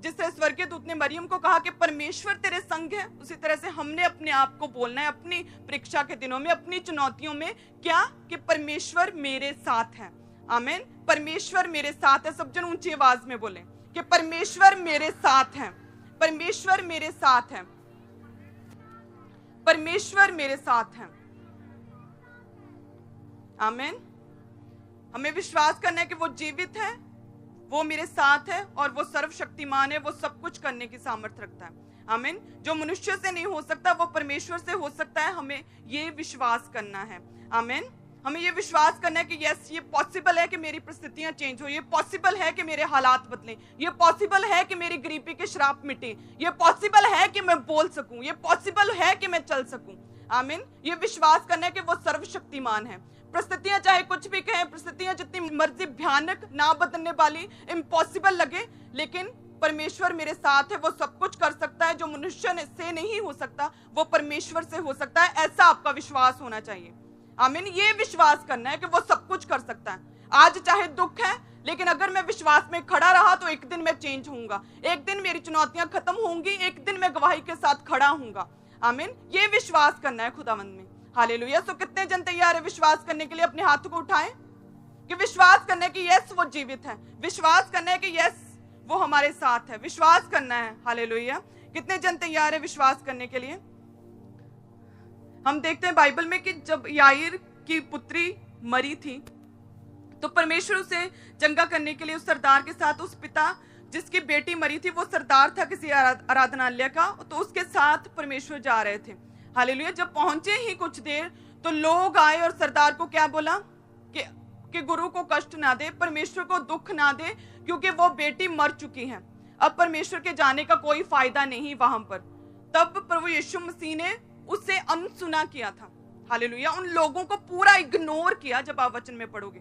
जिस तरह स्वर्गीय दूत ने मरियम को कहा कि परमेश्वर तेरे संग है, उसी तरह से हमने अपने आप को बोलना है अपनी परीक्षा के दिनों में, अपनी चुनौतियों में, क्या? कि परमेश्वर मेरे साथ है। आमीन। परमेश्वर मेरे साथ है। सब जन ऊंची आवाज में बोले कि परमेश्वर मेरे साथ है, परमेश्वर मेरे साथ है, परमेश्वर मेरे साथ है। आमीन। हमें विश्वास करना है कि वो जीवित है, वो मेरे साथ है और वो सर्वशक्तिमान है, वो सब कुछ करने की सामर्थ्य रखता है। आमीन। जो मनुष्य से नहीं हो सकता वो परमेश्वर से हो सकता है, हमें ये विश्वास करना है। आमीन। हमें ये विश्वास करना है कि यस, ये पॉसिबल है कि मेरी परिस्थितियां चेंज हो, ये पॉसिबल है कि मेरे हालात बदलें, ये पॉसिबल है कि मेरी गरीबी के श्राप मिटे, ये पॉसिबल है कि मैं बोल सकूं, ये पॉसिबल है कि मैं चल सकूं। आमीन। ये विश्वास करना है कि वो सर्वशक्तिमान है। परिस्थितियां चाहे कुछ भी कहें, परिस्थितियां जितनी मर्जी भयानक, ना बदलने वाली, इम्पॉसिबल लगे, लेकिन परमेश्वर मेरे साथ है, वो सब कुछ कर सकता है। जो मनुष्य से नहीं हो सकता वो परमेश्वर से हो सकता है, ऐसा आपका विश्वास होना चाहिए। आमीन। ये विश्वास करना है कि वो सब कुछ कर सकता है। आज चाहे दुख है, लेकिन अगर मैं विश्वास में खड़ा रहा तो एक दिन मैं चेंज होऊंगा, एक दिन मेरी चुनौतियां खत्म होंगी, एक दिन मैं गवाही के साथ खड़ा होऊंगा। आमीन। ये विश्वास करना है खुदावंद में। हालेलुया। सो कितने जन तैयार है विश्वास करने के लिए? अपने हाथों को उठाएं कि विश्वास करने की यस वो जीवित है, विश्वास करने की यस वो हमारे साथ है, विश्वास करना है। हालेलुया। कितने जन तैयार है विश्वास करने के लिए? हम देखते हैं बाइबल में कि जब याईर की पुत्री मरी थी तो परमेश्वर उसे चंगा करने के लिए उस सरदार के साथ, उस पिता जिसकी बेटी मरी थी वो सरदार था किसी आराधनालय का, तो उसके साथ परमेश्वर जा रहे थे। हालेलुया। जब पहुंचे ही कुछ देर तो लोग आए और सरदार को क्या बोला कि गुरु को कष्ट ना दे, परमेश्वर को दुख ना दे, क्योंकि वो बेटी मर चुकी है, अब परमेश्वर के जाने का कोई फायदा नहीं वहां पर। तब प्रभु यीशु मसीह ने उससे अनसुना किया था। हालेलुया। उन लोगों को पूरा इग्नोर किया। जब आप वचन में पढ़ोगे,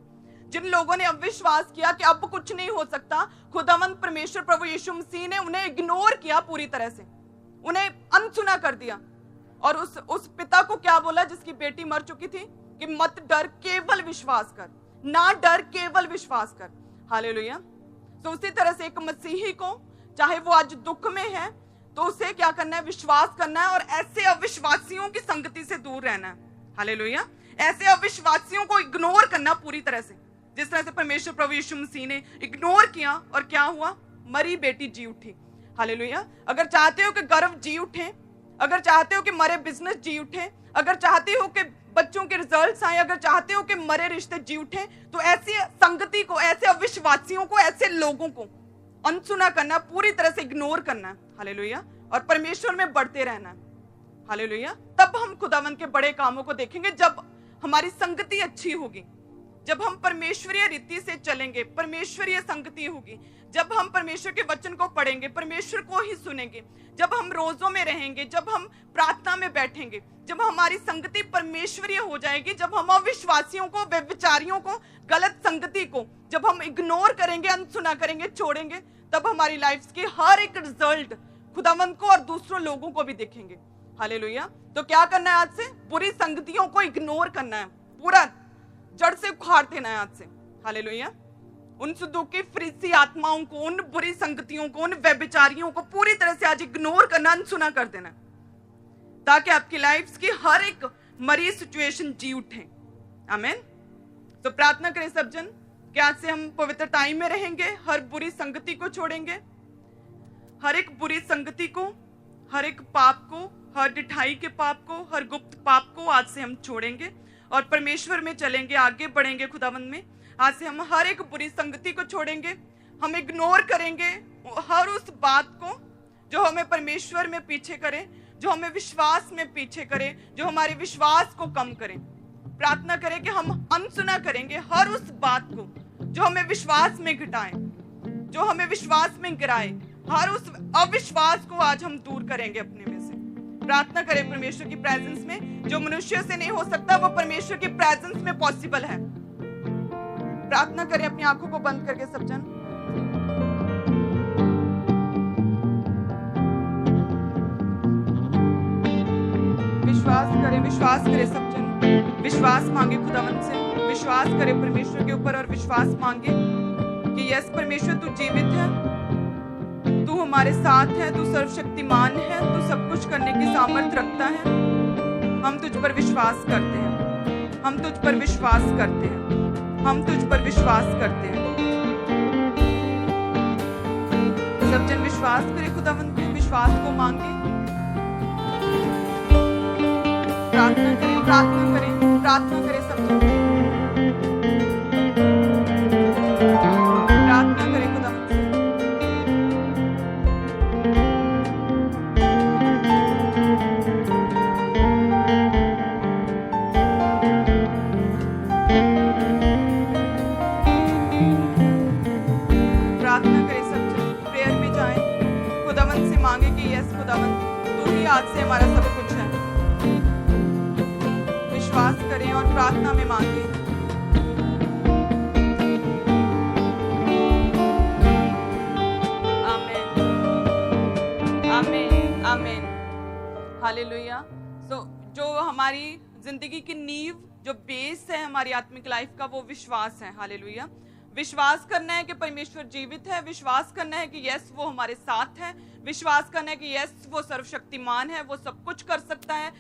जिन लोगों ने अविश्वास किया कि अब कुछ नहीं हो सकता, खुदावंद परमेश्वर प्रभु यीशु मसीह ने उन्हें इग्नोर किया, पूरी तरह से उन्हें अनसुना कर दिया। और उस पिता को क्या बोला जिसकी बेटी मर चुकी थी कि मत डर, केवल विश्वास कर, ना डर, केवल विश्वास कर। हालेलुया। तो उसी तरह से एक मसीही को, चाहे वो आज दुख में है, तो उसे क्या करना है? विश्वास करना है और ऐसे अविश्वासियों की संगति से दूर रहना है। हालेलुया। ऐसे अविश्वासियों को इग्नोर करना पूरी तरह से, जिस तरह से परमेश्वर प्रभु यीशु मसीह ने इग्नोर किया और क्या हुआ? मरी बेटी जी उठी। हालेलुया। अगर चाहते हो कि गर्व जी उठे, अगर चाहते हो कि मरे बिजनेस जी उठे, अगर चाहते हो कि बच्चों के रिजल्ट्स आए, अगर चाहते हो कि मरे रिश्ते जी उठे, तो ऐसी संगति को, ऐसे अविश्वासियों को, ऐसे लोगों को अनसुना करना, पूरी तरह से इग्नोर करना। हालेलुया। और परमेश्वर में बढ़ते रहना। हालेलुया। तब हम खुदावंद के बड़े कामों को देखेंगे, जब हमारी संगति अच्छी होगी, जब हम परमेश्वरीय रीति से चलेंगे, परमेश्वरीय संगति होगी, जब हम परमेश्वर के वचन को पढ़ेंगे, परमेश्वर को ही सुनेंगे, जब हम रोजों में रहेंगे, जब हम प्रार्थना में बैठेंगे, जब हमारी संगति परमेश्वरीय हो जाएगी, जब हम अविश्वासियों को, व्यभिचारियों को, गलत संगति को जब हम इग्नोर करेंगे, अनसुना करेंगे, छोड़ेंगे, तब हमारी लाइफ की हर एक रिजल्ट खुदावंद को और दूसरों लोगों को भी दिखेंगे। हालेलुया। तो क्या करना है? आज से बुरी संगतियों को इग्नोर करना है, पूरा जड़ से उखाड़ देना है आज से। हालेलुया। उन सदूकी फरीसी आत्माओं को, उन बुरी संगतियों को, उन व्यभिचारियों को पूरी तरह से आज इग्नोर करना, अनसुना कर देना, ताकि आपकी लाइफ की हर एक मरी सिचुएशन जी उठे। आमीन। तो प्रार्थना करें सब जन कि आज से हम पवित्रताई में रहेंगे, हर बुरी संगति को छोड़ेंगे, हर एक बुरी संगति को, हर एक पाप को, हर डिठाई के पाप को, हर गुप्त पाप को आज से हम छोड़ेंगे और परमेश्वर में चलेंगे, आगे बढ़ेंगे खुदावंद में। आज से हम हर एक बुरी संगति को छोड़ेंगे, हम इग्नोर करेंगे हर उस बात को जो हमें परमेश्वर में पीछे करे, जो हमें विश्वास में पीछे करे, जो हमारे विश्वास को कम करे। प्रार्थना करें कि हम अनसुना करेंगे हर उस बात को जो हमें विश्वास में घटाए, जो हमें विश्वास में गिराए, हर उस अविश्वास को आज हम दूर करेंगे अपने में से। प्रार्थना करें परमेश्वर की प्रेजेंस में, जो मनुष्य से नहीं हो सकता वो परमेश्वर की प्रेजेंस में पॉसिबल है। प्रार्थना करें अपनी आंखों को बंद करके सब जन। विश्वास करें सब जन, विश्वास मांगे खुदावंद से, विश्वास करें परमेश्वर के ऊपर और विश्वास मांगे कि यस परमेश्वर तू जीवित है, तू हमारे साथ है, तू सर्वशक्तिमान है, तू सब कुछ करने की सामर्थ्य रखता है। हम तुझ पर विश्वास करते हैं, हम तुझ पर विश्वास करते हैं, हम तुझ पर विश्वास करते हैं। सब जन विश्वास करें खुदावंद पे, विश्वास को मांगे। प्रार्थना करें, प्रार्थना करें, प्रार्थना करें सब जन, प्रार्थना करें खुदावंद से। प्रार्थना करें सब जन, प्रेयर में जाएं, खुदावंद से मांगे कि यस खुदावंद तू ही आज से हमारा सब कुछ है। विश्वास करें और प्रार्थना में मांगे। आमीन, आमीन, आमीन। हालेलुया। सो जो हमारी जिंदगी की नींव, जो बेस है हमारी आत्मिक लाइफ का, वो विश्वास है। हालेलुया। विश्वास करना है कि परमेश्वर जीवित है, विश्वास करना है कि यस वो हमारे साथ है, विश्वास करना है कि यस वो सर्वशक्तिमान है, वो सब कुछ कर सकता है।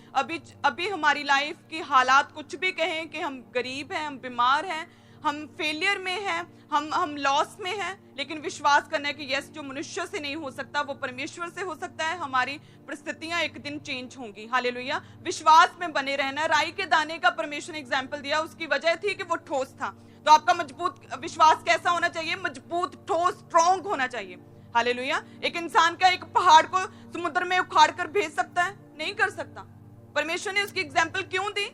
अभी हमारी लाइफ की हालात कुछ भी कहें कि हम गरीब हैं, हम बीमार हैं, हम फेलियर में हैं, हम लॉस में हैं, लेकिन विश्वास करना है कि यस जो मनुष्य से नहीं हो सकता वो परमेश्वर से हो सकता है। हमारी परिस्थितियां एक दिन चेंज होंगी। हालेलुया। विश्वास में बने रहना। राई के दाने का परमेश्वर ने एग्जाम्पल दिया, उसकी वजह थी कि वो ठोस था। तो आपका मजबूत विश्वास कैसा होना चाहिए? मजबूत, ठोस, स्ट्रॉन्ग होना चाहिए। हालेलुया। एक इंसान का एक पहाड़ को समुद्र में उखाड़ कर भेज सकता है? नहीं कर सकता। परमेश्वर ने उसकी एग्जाम्पल क्यों दी?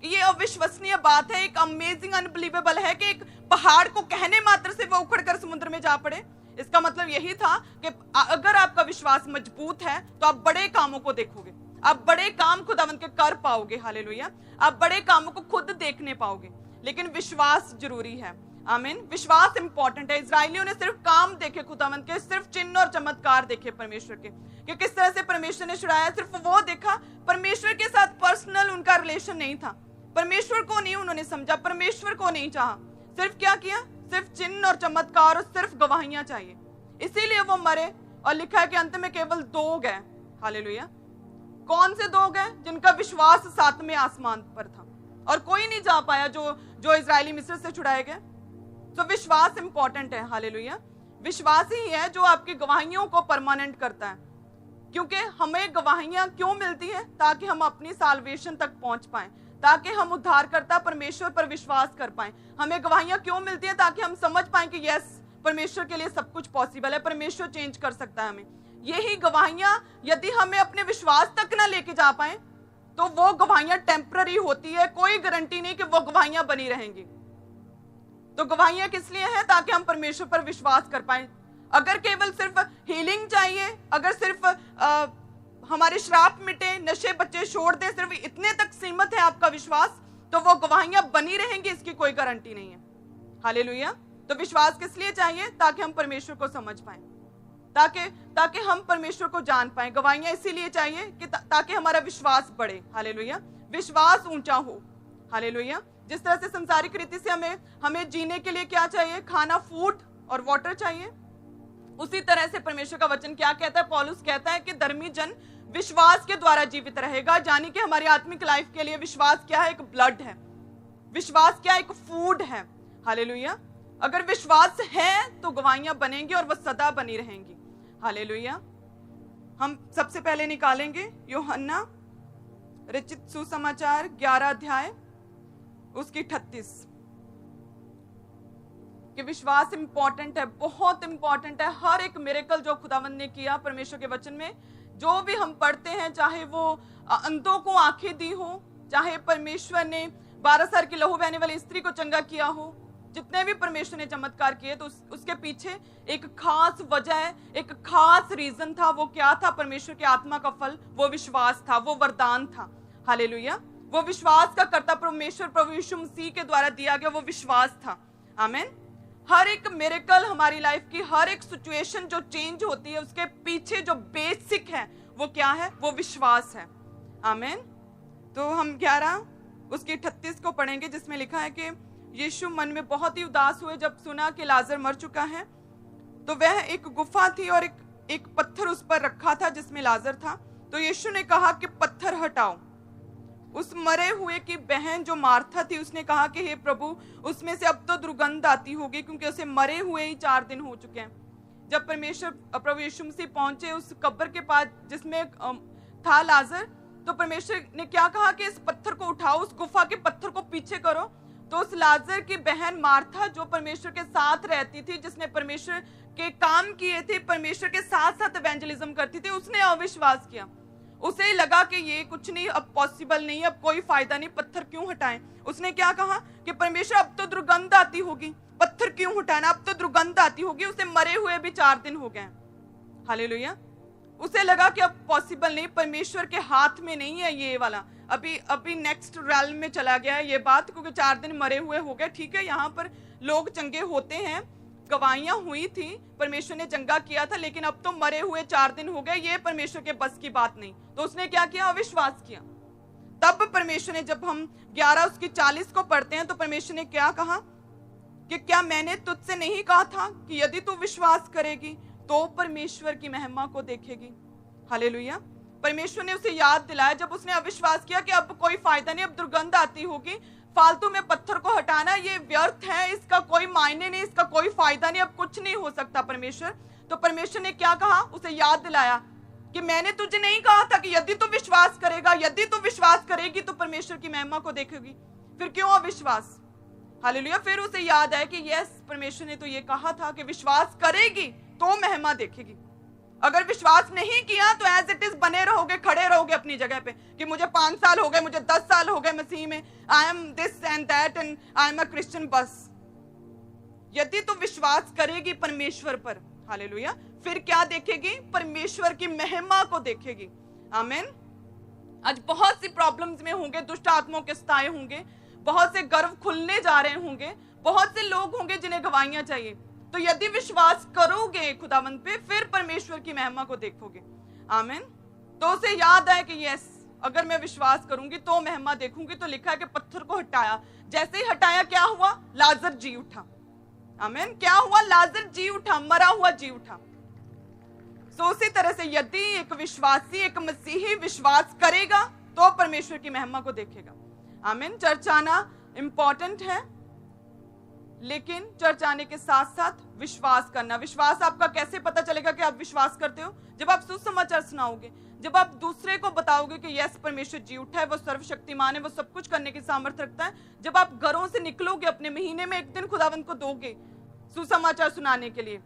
ये अविश्वसनीय बात है, एक अमेजिंग अनबिलीवेबल है कि एक पहाड़ को कहने मात्र से वो उखड़कर समुद्र में जा पड़े। इसका मतलब यही था कि अगर आपका विश्वास मजबूत है तो आप बड़े कामों को देखोगे, आप बड़े काम खुदावंद के कर पाओगे। हालेलुया। आप बड़े कामों को खुद देखने पाओगे, लेकिन विश्वास जरूरी है। आमीन। विश्वास इंपॉर्टेंट है। इजरायलियों ने सिर्फ काम देखे खुदावंद के, सिर्फ चिन्ह और चमत्कार देखे परमेश्वर के, कि किस तरह से परमेश्वर ने छुड़ाया, सिर्फ वो देखा। परमेश्वर के साथ पर्सनल उनका रिलेशन नहीं था। परमेश्वर को नहीं उन्होंने समझा, परमेश्वर को नहीं चाहा। सिर्फ क्या किया? सिर्फ चिन्ह और चमत्कार और सिर्फ गवाहियां चाहिए। इसीलिए वो मरे, और लिखा है कि अंत में केवल 2 गए। हालेलुया। कौन से 2 गए? जिनका विश्वास 7वें आसमान पर था, और कोई नहीं जा पाया जो इजरायली मिस्र से छुड़ाए गए। तो विश्वास इंपॉर्टेंट है। हालेलुया। विश्वास ही है जो आपकी गवाहियों को परमानेंट करता है। क्योंकि हमें गवाहियां क्यों मिलती हैं? ताकि हम अपनी साल्वेशन तक पहुंच पाएं, ताकि हम उद्धारकर्ता परमेश्वर पर विश्वास कर पाएं। हमें गवाहियां क्यों मिलती हैं? ताकि हम समझ पाएं कि यस परमेश्वर के लिए सब कुछ पॉसिबल है, परमेश्वर चेंज कर सकता है हमें। यही गवाहियां यदि हमें अपने विश्वास तक ना लेके जा पाए तो वो गवाहियां टेम्पररी होती है। कोई गारंटी नहीं कि वो गवाहियां बनी रहेंगी। तो गवाहियां किस लिए हैं? ताकि हम परमेश्वर पर विश्वास कर पाए। अगर केवल सिर्फ हीलिंग चाहिए, अगर सिर्फ हमारे श्राप मिटे, नशे बच्चे छोड़ दे, सिर्फ इतने तक सीमित है आपका विश्वास, तो वो गवाहियां बनी रहेंगी, इसकी कोई गारंटी नहीं है। हालेलुया। तो विश्वास किस लिए चाहिए? ताकि हम परमेश्वर को समझ पाए, ताकि हम परमेश्वर को जान पाए। गवाहियां इसीलिए चाहिए कि ताकि हमारा विश्वास बढ़े। हालेलुया। विश्वास ऊंचा हो। हालेलुया। जिस तरह से संसारिक रीति से हमें जीने के लिए क्या चाहिए? खाना, फूड और वाटर चाहिए। उसी तरह से परमेश्वर का वचन क्या कहता है? पौलुस कहता है कि धर्मी जन विश्वास के द्वारा जीवित रहेगा। यानी कि हमारी आत्मिक लाइफ के लिए विश्वास क्या है? एक ब्लड है। विश्वास क्या है? एक फूड है। हालेलुया। अगर विश्वास है तो गवाहियां बनेंगी और वह सदा बनी रहेंगी। हालेलुया। हम सबसे पहले निकालेंगे यूहन्ना रचित सुसमाचार 11 अध्याय उसकी 38 कि विश्वास इंपॉर्टेंट है, बहुत इंपॉर्टेंट है। हर एक मिरेकल जो खुदावंद ने किया परमेश्वर के वचन में, जो भी हम पढ़ते हैं, चाहे वो अंधों को आंखें दी हो, चाहे परमेश्वर ने 12 साल की लहू बहने वाली स्त्री को चंगा किया हो, जितने भी परमेश्वर ने चमत्कार किए, तो उसके पीछे एक खास वजह है, एक खास रीजन था। वो क्या था? परमेश्वर की आत्मा का फल, वो विश्वास था, वो वरदान था। हालेलुया। वो विश्वास का कर्ता परमेश्वर प्रभु यीशु मसीह के द्वारा दिया गया वो विश्वास था। आमीन। हर एक मिरेकल, हमारी लाइफ की हर एक सिचुएशन जो चेंज होती है, उसके पीछे जो बेसिक है वो क्या है? वो विश्वास है। आमीन। तो हम 11 उसकी 38 को पढ़ेंगे, जिसमें लिखा है कि यीशु मन में बहुत ही उदास हुए जब सुना कि लाजर मर चुका है। तो वह एक गुफा थी और एक पत्थर उस पर रखा था जिसमें लाजर था। तो यीशु ने कहा कि पत्थर हटाओ। उस मरे हुए की बहन जो मार्था थी, उसने कहा कि हे प्रभु, उसमें से अब तो दुर्गंध आती होगी, क्योंकि उसे मरे हुए ही 4 दिन हो चुके हैं। जब परमेश्वर प्रभु यीशु मसीह पहुंचे उस कब्र के पास जिसमें था लाजर, तो परमेश्वर ने क्या कहा कि इस पत्थर को उठाओ, उस गुफा के पत्थर को पीछे करो। तो उस लाजर की बहन मार्था, जो परमेश्वर के साथ रहती थी, जिसने परमेश्वर के काम किए थे, परमेश्वर के साथ साथ इवेंजलिज्म करती थी, उसने अविश्वास किया। उसे लगा कि ये कुछ नहीं, अब पॉसिबल नहीं, अब कोई फायदा नहीं, पत्थर क्यों हटाएं। उसने क्या कहा कि परमेश्वर अब तो दुर्गंध आती होगी, पत्थर क्यों हटाना, अब तो दुर्गंध आती होगी। उसे मरे हुए भी 4 दिन हो गए। हालेलुया। उसे लगा कि अब पॉसिबल नहीं, परमेश्वर के हाथ में नहीं है ये वाला, अभी नेक्स्ट रैल्म में चला गया है ये बात, क्योंकि 4 दिन मरे हुए हो गए। ठीक है, यहाँ पर लोग चंगे होते हैं, गवाहियां हुई थी, परमेश्वर ने चंगा किया था, लेकिन अब तो मरे हुए 4 दिन हो गए, ये परमेश्वर के बस की बात नहीं। तो उसने क्या किया? अविश्वास किया। तब परमेश्वर ने, जब हम 11 उसकी 40 को पढ़ते हैं, तो परमेश्वर ने क्या कहा? कि क्या मैंने तुझसे नहीं कहा था कि यदि तू विश्वास करेगी तो परमेश्वर की महिमा को देखेगी। हालेलुया। परमेश्वर ने उसे याद दिलाया जब उसने अविश्वास किया कि अब कोई फायदा नहीं, अब दुर्गंध आती होगी, फालतू में पत्थर को हटाना ये व्यर्थ है, इसका कोई मायने नहीं, इसका कोई फायदा नहीं, अब कुछ नहीं हो सकता परमेश्वर। तो परमेश्वर ने क्या कहा, उसे याद दिलाया कि मैंने तुझे नहीं कहा था कि यदि तू विश्वास करेगा, यदि तू विश्वास करेगी तो परमेश्वर की महिमा को देखेगी, फिर क्यों अविश्वास। हालेलुया। फिर उसे याद आया कि यस, परमेश्वर ने तो ये कहा था कि विश्वास करेगी तो महिमा देखेगी। अगर विश्वास नहीं किया तो एज इट इज बने रहोगे, खड़े रहोगे अपनी जगह पे कि मुझे 5 साल हो गए, मुझे 10 साल हो गए मसीह में, I am this and that and I am a Christian बस। यदि तू विश्वास करेगी परमेश्वर पर, हालेलुया, फिर क्या देखेगी, परमेश्वर की महिमा को देखेगी। आमीन। आज बहुत सी प्रॉब्लम्स में होंगे, दुष्ट आत्माओं के सताए होंगे, बहुत से गर्व खुलने जा रहे होंगे, बहुत से लोग होंगे जिन्हें गवाहियां चाहिए। तो यदि विश्वास करोगे खुदावंत पे, फिर परमेश्वर की महिमा को देखोगे। आमीन। तो उसे याद है कि यस, अगर मैं विश्वास करूंगी तो महिमा देखूंगी। तो लिखा है कि पत्थर को हटाया, जैसे ही हटाया क्या हुआ, लाजर जी उठा। आमीन। क्या हुआ, लाजर जी उठा, मरा हुआ जी उठा। सो उसी तरह से यदि एक विश्वासी, एक मसीही विश्वास करेगा तो परमेश्वर की महिमा को देखेगा। आमीन। चर्च आना इंपॉर्टेंट है, लेकिन चर्च आने के साथ साथ विश्वास करना। विश्वास आपका कैसे पता चलेगा कि आप विश्वास करते हो? जब आप सुसमाचार सुनाओगे, जब आप दूसरे को बताओगे कि यस, परमेश्वर जी उठा है, वो सर्वशक्तिमान है, वो सब कुछ करने की सामर्थ्य रखता है। जब आप घरों से निकलोगे, अपने महीने में एक दिन खुदावंत को दोगे सुसमाचार सुनाने के लिए,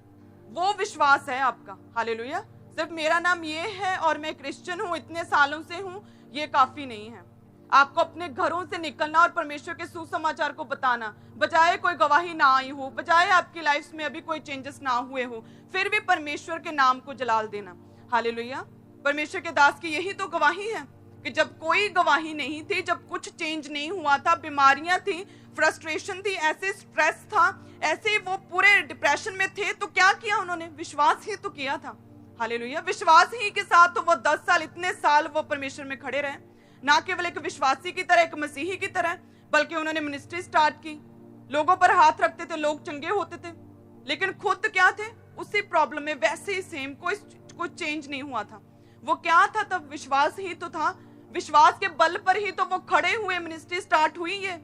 वो विश्वास है आपका। हालेलुया। सिर्फ मेरा नाम ये है और मैं क्रिश्चियन हूँ, इतने सालों से हूँ, ये काफी नहीं है। आपको अपने घरों से निकलना और परमेश्वर के सुसमाचार को बताना, बजाय कोई गवाही ना आई हो, बजाय आपकी लाइफ में अभी कोई चेंजेस ना हुए हो, फिर भी परमेश्वर के नाम को जलाल देना। हालेलुया। परमेश्वर के दास की यही तो गवाही है कि जब कोई गवाही नहीं थी, जब कुछ चेंज नहीं हुआ था, बीमारियां थी, फ्रस्ट्रेशन थी, ऐसे स्ट्रेस था, ऐसे वो पूरे डिप्रेशन में थे, तो क्या किया उन्होंने? विश्वास ही तो किया था। हालेलुया। विश्वास ही के साथ तो वो 10 साल, इतने साल वो परमेश्वर में खड़े रहे, ना केवल एक विश्वासी की तरह, एक मसीही की तरह, बल्कि उन्होंने मिनिस्ट्री स्टार्ट की, लोगों पर हाथ रखते थे, लोग चंगे होते थे, लेकिन खुद क्या थे? उसी प्रॉब्लम में, वैसे ही सेम, कोई चेंज नहीं हुआ था। वो क्या था तब? विश्वास ही तो था। विश्वास के बल पर ही तो वो खड़े हुए, मिनिस्ट्री स्टार्ट हुई। ये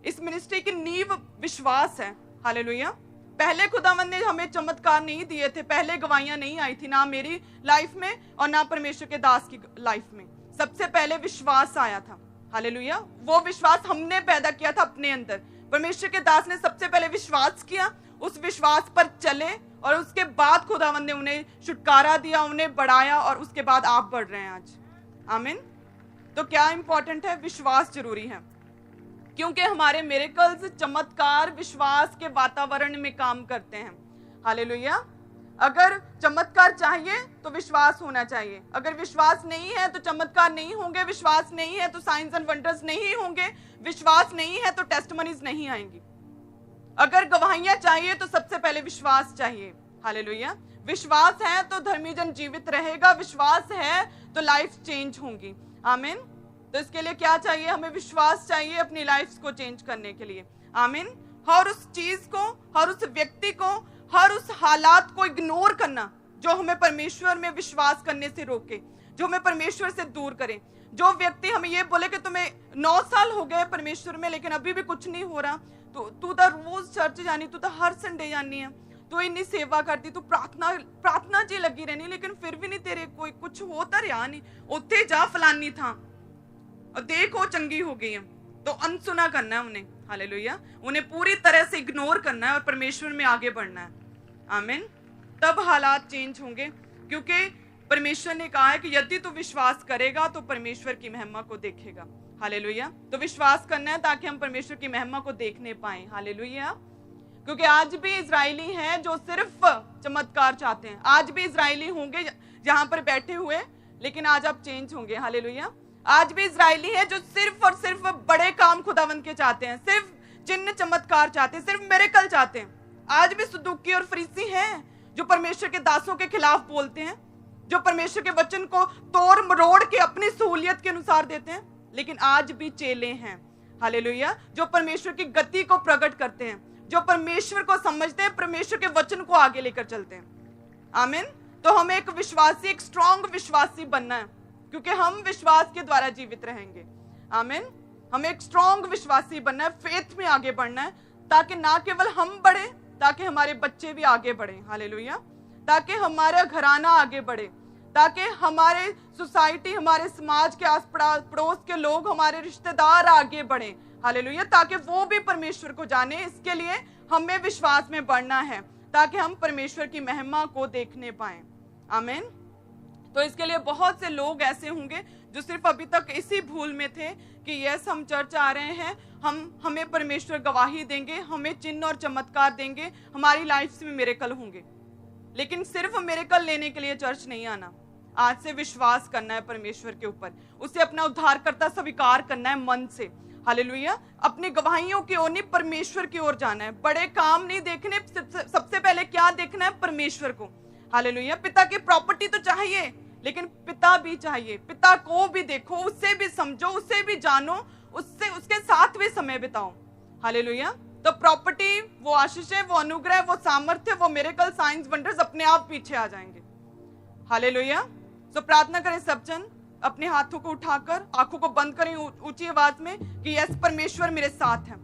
इस मिनिस्ट्री की नींव विश्वास है। हालेलुया। पहले खुदावंद ने हमें चमत्कार नहीं दिए थे, पहले गवाहियां नहीं आई थी, ना मेरी लाइफ में और ना परमेश्वर के दास की लाइफ में। सबसे पहले विश्वास आया था। हालेलुया। वो विश्वास हमने पैदा किया था अपने अंदर। परमेश्वर के दास ने सबसे पहले विश्वास किया, उस विश्वास पर चले, और उसके बाद खुदावंद ने उन्हें छुटकारा दिया, उन्हें बढ़ाया, और उसके बाद आप बढ़ रहे हैं आज। आमीन। तो क्या इंपॉर्टेंट है? विश्वास जरूरी है, क्योंकि हमारे मिरेकल्स, चमत्कार विश्वास के वातावरण में काम करते हैं। हालेलुया। अगर चमत्कार चाहिए तो विश्वास होना चाहिए, अगर विश्वास नहीं है तो चमत्कार नहीं होंगे, विश्वास नहीं है तो साइंस एंड वंडर्स नहीं होंगे, विश्वास नहीं है तो टेस्टिमनीज नहीं आएंगी। अगर गवाहियां चाहिए तो सबसे पहले विश्वास चाहिए। हालेलुया। विश्वास है तो धर्मी जन जीवित रहेगा, विश्वास है तो लाइफ चेंज होंगी। आमीन। तो इसके लिए क्या चाहिए? हमें विश्वास चाहिए अपनी लाइफ को चेंज करने के लिए। आमीन। हर उस चीज को, हर उस व्यक्ति को, हर उस हालात को इग्नोर करना जो हमें परमेश्वर में विश्वास करने से रोके, जो हमें परमेश्वर से दूर करे। जो व्यक्ति हमें ये बोले कि तुम्हें 9 साल हो गए परमेश्वर में लेकिन अभी भी कुछ नहीं हो रहा, तो तू तो रोज चर्च जानी, तू तो हर संडे जानी है, तू इतनी सेवा करती, तू प्रार्थना जी लगी रहनी, लेकिन फिर भी नहीं तेरे कोई कुछ होता रहा नहीं, उत्थे जा फलानी था और देखो चंगी हो गई है, तो अनसुना करना है उन्हें। हालेलुया। उन्हें पूरी तरह से इग्नोर करना है और परमेश्वर में आगे बढ़ना है। आमीन। तब हालात चेंज होंगे, क्योंकि परमेश्वर ने कहा है कि यदि तू विश्वास करेगा तो परमेश्वर की महिमा को देखेगा। हालेलुया। तो विश्वास करना है ताकि हम परमेश्वर की महिमा को देखने पाएं। हालेलुया। क्योंकि आज भी इजरायली हैं जो सिर्फ चमत्कार चाहते हैं, आज भी इजरायली होंगे जहां पर बैठे हुए, लेकिन आज आप चेंज होंगे। हालेलुया। आज भी इजरायली है जो सिर्फ और सिर्फ बड़े काम खुदावंद के चाहते हैं, सिर्फ चिन्ह चमत्कार चाहते हैं, सिर्फ मिरेकल चाहते हैं। आज भी सदूकी और फरीसी हैं जो परमेश्वर के दासों के खिलाफ बोलते हैं, जो परमेश्वर के वचन को तोड़ मरोड़ के अपनी सहूलियत के अनुसार देते हैं, लेकिन आज भी चेले हैं। हालेलुया, जो परमेश्वर की गति को प्रकट करते हैं, जो परमेश्वर को समझते हैं, परमेश्वर के वचन को आगे लेकर चलते हैं। आमीन। तो हमें एक विश्वासी, एक स्ट्रॉन्ग विश्वासी बनना है, क्योंकि हम विश्वास के द्वारा जीवित रहेंगे। आमीन। हमें एक स्ट्रॉन्ग विश्वासी बनना है, फेथ में आगे बढ़ना है, ताकि ना केवल हम बढ़े, ताकि हमारे बच्चे भी आगे बढ़े। हालेलुया। ताकि हमारा घराना आगे बढ़े, ताकि हमारे सोसाइटी, हमारे समाज के आस पड़ोस के लोग, हमारे रिश्तेदार आगे बढ़े। हालेलुया। ताकि वो भी परमेश्वर को जाने। इसके लिए हमें विश्वास में बढ़ना है, ताकि हम परमेश्वर की महिमा को देखने पाएं। आमीन। तो इसके लिए बहुत से लोग ऐसे होंगे जो सिर्फ अभी तक इसी भूल में थे कि यस, हम चर्च आ रहे हैं, हमें परमेश्वर गवाही देंगे, हमें चिन्ह और चमत्कार देंगे, हमारी लाइफ में मिरेकल होंगे। लेकिन सिर्फ मिरेकल लेने के लिए चर्च नहीं आना। आज से विश्वास करना है परमेश्वर के ऊपर, उसे अपना उद्धारकर्ता स्वीकार करना है मन से। हालेलुया। अपनी गवाहियों की ओर नहीं, परमेश्वर की ओर जाना है। बड़े काम नहीं देखने, सबसे पहले क्या देखना है? परमेश्वर को। हालेलुया। पिता की प्रॉपर्टी तो चाहिए, लेकिन पिता भी चाहिए। पिता को भी देखो, उससे भी समझो, उससे भी जानो, उसके साथ भी समय बिताओ। हालेलुया। तो प्रॉपर्टी वो आशीष है, वो अनुग्रह, वो सामर्थ्य, वो मिरेकल, साइंस, वंडर्स अपने आप पीछे आ जाएंगे। हालेलुया। तो प्रार्थना करें सब जन, अपने हाथों को उठाकर आंखों को बंद करें ऊंची आवाज में कि यस, परमेश्वर मेरे साथ है।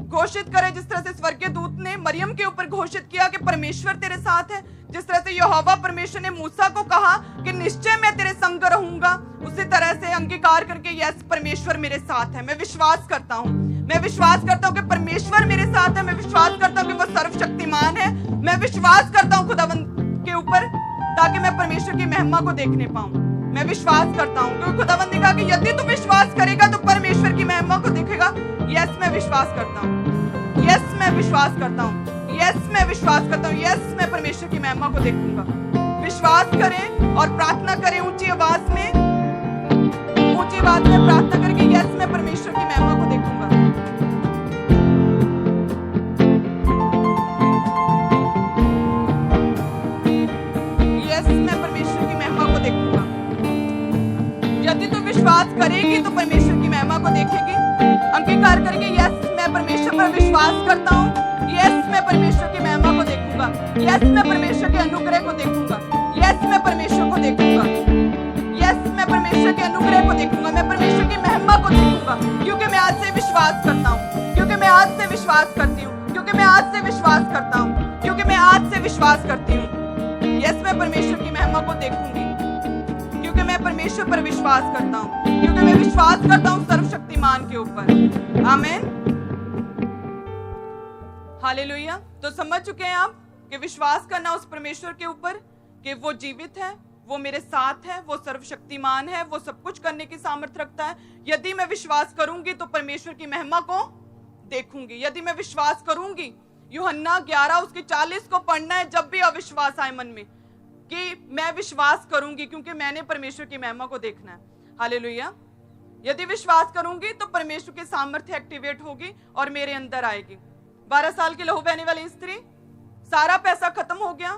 घोषित करें जिस तरह से स्वर्गीय दूत ने मरियम के ऊपर घोषित किया कि परमेश्वर तेरे साथ है, जिस तरह से यहोवा परमेश्वर ने मूसा को कहा कि निश्चय मैं तेरे संग रहूंगा, उसी तरह से अंगीकार करके यस, परमेश्वर मेरे साथ है। मैं विश्वास करता हूँ, मैं विश्वास करता हूँ कि परमेश्वर मेरे साथ है। मैं विश्वास करता हूँ कि वो सर्वशक्तिमान है। मैं विश्वास करता हूँ खुदावंद के ऊपर, ताकि मैं परमेश्वर की महिमा को देखने पाऊं। मैं विश्वास करता हूं, क्योंकि खुदावंद ने कहा कि यदि तू विश्वास करेगा तो परमेश्वर की महिमा को देखेगा। यस, मैं विश्वास करता हूं। यस, मैं विश्वास करता हूं। यस, मैं विश्वास करता हूं। यस, मैं परमेश्वर की महिमा को देखूंगा। विश्वास करें और प्रार्थना करें ऊंची आवाज में प्रार्थना करें कि यस, मैं परमेश्वर की महिमा को देखूंगा। यदि तू विश्वास करेगी तो परमेश्वर की महिमा को देखेगी। अंगीकार करेंगे, यस, मैं परमेश्वर पर विश्वास करता हूँ। यस, मैं परमेश्वर की महिमा को देखूंगा। यस, मैं परमेश्वर के अनुग्रह को देखूंगा। यस, मैं परमेश्वर को देखूंगा। यस, मैं परमेश्वर के अनुग्रह को देखूंगा। मैं परमेश्वर की महिमा को देखूंगा, क्योंकि मैं आज से विश्वास करता हूँ, क्योंकि मैं आज से विश्वास करती हूँ, क्योंकि मैं आज से विश्वास करता हूँ, क्योंकि मैं आज से विश्वास करती हूँ। यस, मैं परमेश्वर की महिमा को देखूंगी, क्योंकि मैं परमेश्वर पर विश्वास करता हूं, क्योंकि मैं विश्वास करता हूं सर्वशक्तिमान के ऊपर। आमीन। हालेलुया। तो समझ चुके हैं आप कि विश्वास करना उस परमेश्वर के ऊपर कि वो जीवित है, वो मेरे साथ है, वो सर्वशक्तिमान है, वो सब कुछ करने की सामर्थ्य रखता है। यदि मैं विश्वास करूंगी तो परमेश्वर की महिमा को देखूंगी। यदि मैं विश्वास करूंगी, यूहन्ना 11 उसके 40 को पढ़ना है जब भी अविश्वास आए मन में, कि मैं विश्वास करूंगी क्योंकि मैंने परमेश्वर की महिमा को देखना है। हालेलुया। यदि विश्वास करूंगी तो परमेश्वर की सामर्थ्य एक्टिवेट होगी और मेरे अंदर आएगी। 12 साल की लहू बहने वाली स्त्री, सारा पैसा खत्म हो गया,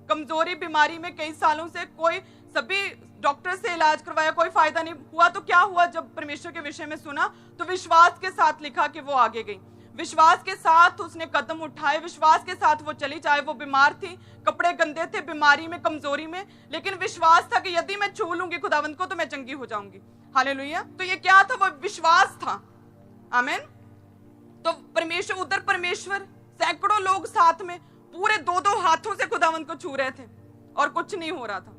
कमजोरी बीमारी में कई सालों से, कोई सभी डॉक्टर से इलाज करवाया, कोई फायदा नहीं हुआ। तो क्या हुआ? जब परमेश्वर के विषय में सुना तो विश्वास के साथ लिखा कि वो आगे गई। विश्वास के साथ उसने कदम उठाए, विश्वास के साथ वो चली, चाहे वो बीमार थी, कपड़े गंदे थे, बीमारी में, कमजोरी में, लेकिन विश्वास था कि यदि मैं छू लूंगी खुदावंद को तो मैं चंगी हो जाऊंगी। हालेलुया। तो ये क्या था? वो विश्वास था। आमीन। तो परमेश्वर, उधर परमेश्वर, सैकड़ों लोग साथ में पूरे 2-2 हाथों से खुदावंद को छू रहे थे और कुछ नहीं हो रहा था।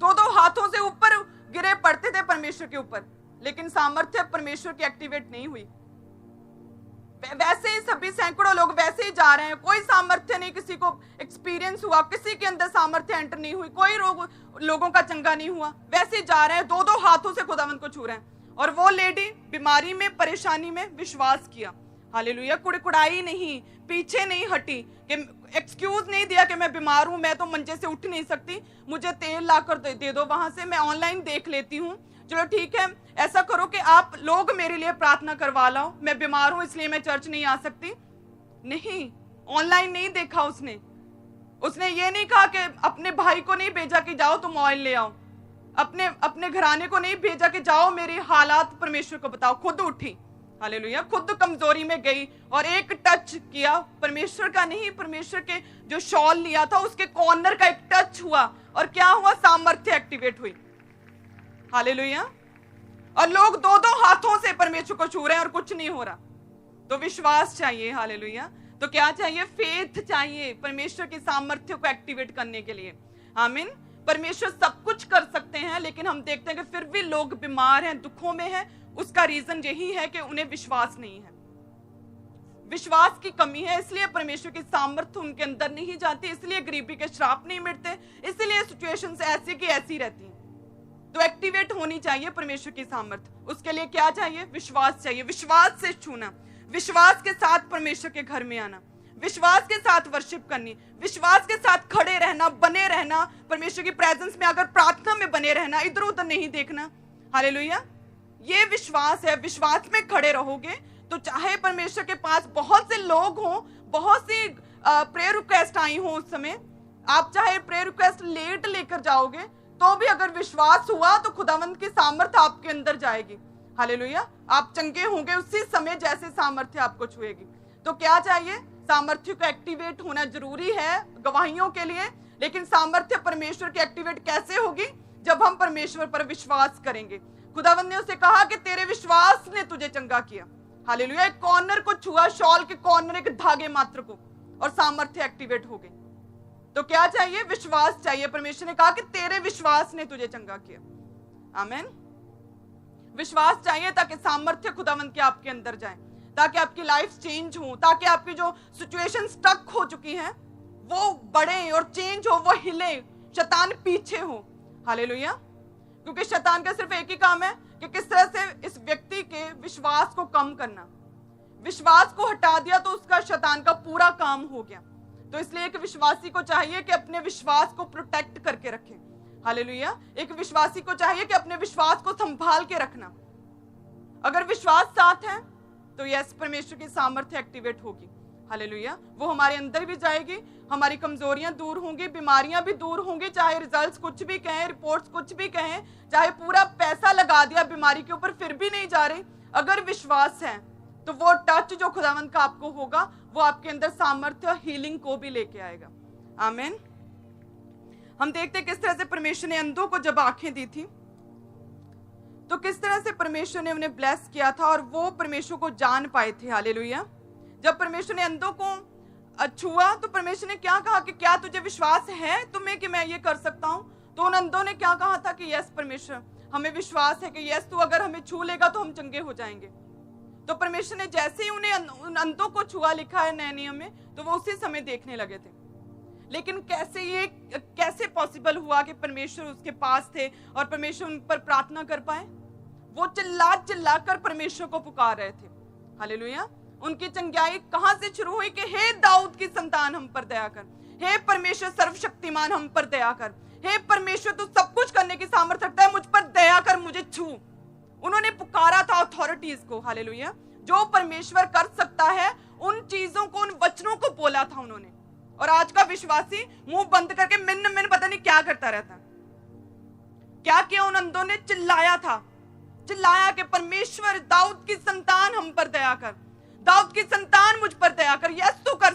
2-2 हाथों से ऊपर गिरे पड़ते थे परमेश्वर के ऊपर, लेकिन सामर्थ्य परमेश्वर की एक्टिवेट नहीं हुई। वैसे ही सभी सैकड़ों लोग वैसे ही जा रहे हैं, कोई सामर्थ्य नहीं, किसी को एक्सपीरियंस हुआ, किसी के अंदर सामर्थ्य एंटर नहीं हुई, कोई लोगों का चंगा नहीं हुआ, वैसे ही जा रहे हैं, 2-2 हाथों से खुदावंद को छू रहे हैं। और वो लेडी बीमारी में, परेशानी में विश्वास किया। हालेलुया। कुड़कुड़ाई नहीं, पीछे नहीं हटी, कि एक्सक्यूज नहीं दिया कि मैं बीमार हूं, मैं तो मंजे से उठ नहीं सकती, मुझे तेल लाकर दे दो, वहां से मैं ऑनलाइन देख लेती हूँ, चलो ठीक है, ऐसा करो कि आप लोग मेरे लिए प्रार्थना करवा लाओ, मैं बीमार हूं इसलिए मैं चर्च नहीं आ सकती। नहीं, ऑनलाइन नहीं देखा उसने ये नहीं कहा कि अपने भाई को नहीं भेजा कि जाओ तुम ऑयल ले आओ, अपने घराने को नहीं भेजा कि जाओ मेरे हालात परमेश्वर को बताओ, खुद उठी। हालेलुया। खुद कमजोरी में गई और एक टच किया, परमेश्वर का नहीं, परमेश्वर के जो शॉल लिया था उसके कॉर्नर का एक टच हुआ और क्या हुआ, सामर्थ्य एक्टिवेट हुई। हालेलुया। और लोग दो दो हाथों से परमेश्वर को छू रहे हैं और कुछ नहीं हो रहा। तो विश्वास चाहिए। हालेलुया। तो क्या चाहिए, फेथ चाहिए परमेश्वर की सामर्थ्य को एक्टिवेट करने के लिए। आमीन। परमेश्वर सब कुछ कर सकते हैं, लेकिन हम देखते हैं कि फिर भी लोग बीमार हैं, दुखों में हैं। उसका रीजन यही है कि उन्हें विश्वास नहीं है, विश्वास की कमी है। इसलिए परमेश्वर की सामर्थ्य उनके अंदर नहीं जाती, इसलिए गरीबी के श्राप नहीं मिटते, इसलिए सिचुएशंस ऐसी की ऐसी रहती हैं। तो एक्टिवेट होनी चाहिए परमेश्वर की सामर्थ्य। उसके लिए क्या चाहिए, विश्वास चाहिए। विश्वास से छूना, विश्वास के साथ परमेश्वर के घर में आना, विश्वास के साथ वर्शिप करनी, विश्वास के साथ खड़े रहना, बने रहना परमेश्वर की प्रेजेंस में, अगर प्रार्थना में बने रहना, इधर उधर नहीं देखना। हालेलुया। ये विश्वास है। विश्वास में खड़े रहोगे तो चाहे परमेश्वर के पास बहुत से लोग हों, बहुत सी प्रेयर रिक्वेस्ट आई हो, उस समय आप चाहे प्रेयर रिक्वेस्ट लेट लेकर जाओगे तो भी अगर विश्वास हुआ तो खुदावंत की सामर्थ्य आपके अंदर जाएगी। हालेलुया। आप चंगे होंगे उसी समय जैसे सामर्थ्य आपको छुएगी। तो क्या चाहिए, सामर्थ्य को एक्टिवेट होना जरूरी है गवाहियों के लिए। लेकिन सामर्थ्य परमेश्वर की एक्टिवेट कैसे होगी, जब हम परमेश्वर पर विश्वास करेंगे। खुदावंत ने उसे कहा कि तेरे विश्वास ने तुझे चंगा किया। हालेलुया। एक कॉर्नर को छुआ, शॉल के कॉर्नर, एक धागे मात्र को, और सामर्थ्य एक्टिवेट हो गई। तो क्या चाहिए, विश्वास चाहिए। परमेश्वर ने कहा कि तेरे विश्वास ने तुझे चंगा किया। आमीन। विश्वास चाहिए ताकि सामर्थ्य खुदावंत के आपके अंदर जाए, ताकि आपकी लाइफ चेंज हो, ताकि आपकी जो सिचुएशन स्टक हो चुकी है वो बढ़े और चेंज हो, वो हिले, शैतान पीछे हो। हालेलुया। क्योंकि शैतान का सिर्फ एक ही काम है कि किस तरह से इस व्यक्ति के विश्वास को कम करना। विश्वास को हटा दिया तो उसका शैतान का पूरा काम हो गया। तो इसलिए एक विश्वासी को चाहिए कि अपने विश्वास को प्रोटेक्ट करके रखे। हालेलुया। एक विश्वासी को चाहिए कि अपने विश्वास को संभाल के रखना। अगर विश्वास साथ है तो यस, परमेश्वर की सामर्थ्य एक्टिवेट होगी। हालेलुया। वो हमारे अंदर भी जाएगी, हमारी कमजोरियां दूर होंगी, बीमारियां भी दूर होंगी। चाहे रिजल्ट्स कुछ भी कहें, रिपोर्ट्स कुछ भी कहें, चाहे पूरा पैसा लगा दिया बीमारी के ऊपर फिर भी नहीं जा रही, अगर विश्वास है तो वो टच जो खुदावंत का आपको होगा वो आपके अंदर सामर्थ्य हीलिंग को भी लेके आएगा। आमीन। हम देखते किस तरह से परमेश्वर ने अंधों को जब आंखें दी थी तो किस तरह से परमेश्वर ने उन्हें ब्लेस किया था और वो परमेश्वर को जान पाए थे। हालेलुया। जब परमेश्वर ने अंधों को छुआ तो परमेश्वर ने क्या कहा कि क्या तुझे विश्वास है तुम्हें कि मैं ये कर सकता हूं। तो उन अंधों ने क्या कहा था कि यस परमेश्वर, हमें विश्वास है कि यस तू अगर हमें छू लेगा तो हम चंगे हो जाएंगे। तो परमेश्वर ने जैसे ही उन्हें उन अंधों को छुआ, लिखा है नए नियम में, तो वो उसी समय देखने लगे थे। लेकिन कैसे पॉसिबल हुआ कि परमेश्वर उसके पास थे और परमेश्वर उन पर प्रार्थना कर पाए। वो चिल्ला कर परमेश्वर को पुकार रहे थे। हालेलुया। उनकी चंगाई कहां से शुरू हुई कि हे दाऊद की संतान हम पर दया कर, हे परमेश्वर सर्वशक्तिमान हम पर दया कर, हे परमेश्वर तू सब कुछ करने की सामर्थ्य रखता है, मुझ पर दया कर, मुझे छू। उन्होंने पुकारा था अथॉरिटीज को। हालेलुया। जो परमेश्वर कर सकता है उन चीजों को, उन वचनों को बोला था उन्होंने। और आज का विश्वासी मुंह बंद करके मिन पता नहीं क्या करता रहता। क्या किया उन अंधों ने, चिल्लाया था, चिल्लाया कि परमेश्वर दाऊद की संतान हम पर दया कर, दाऊद की संतान मुझ पर दया कर। यस तू कर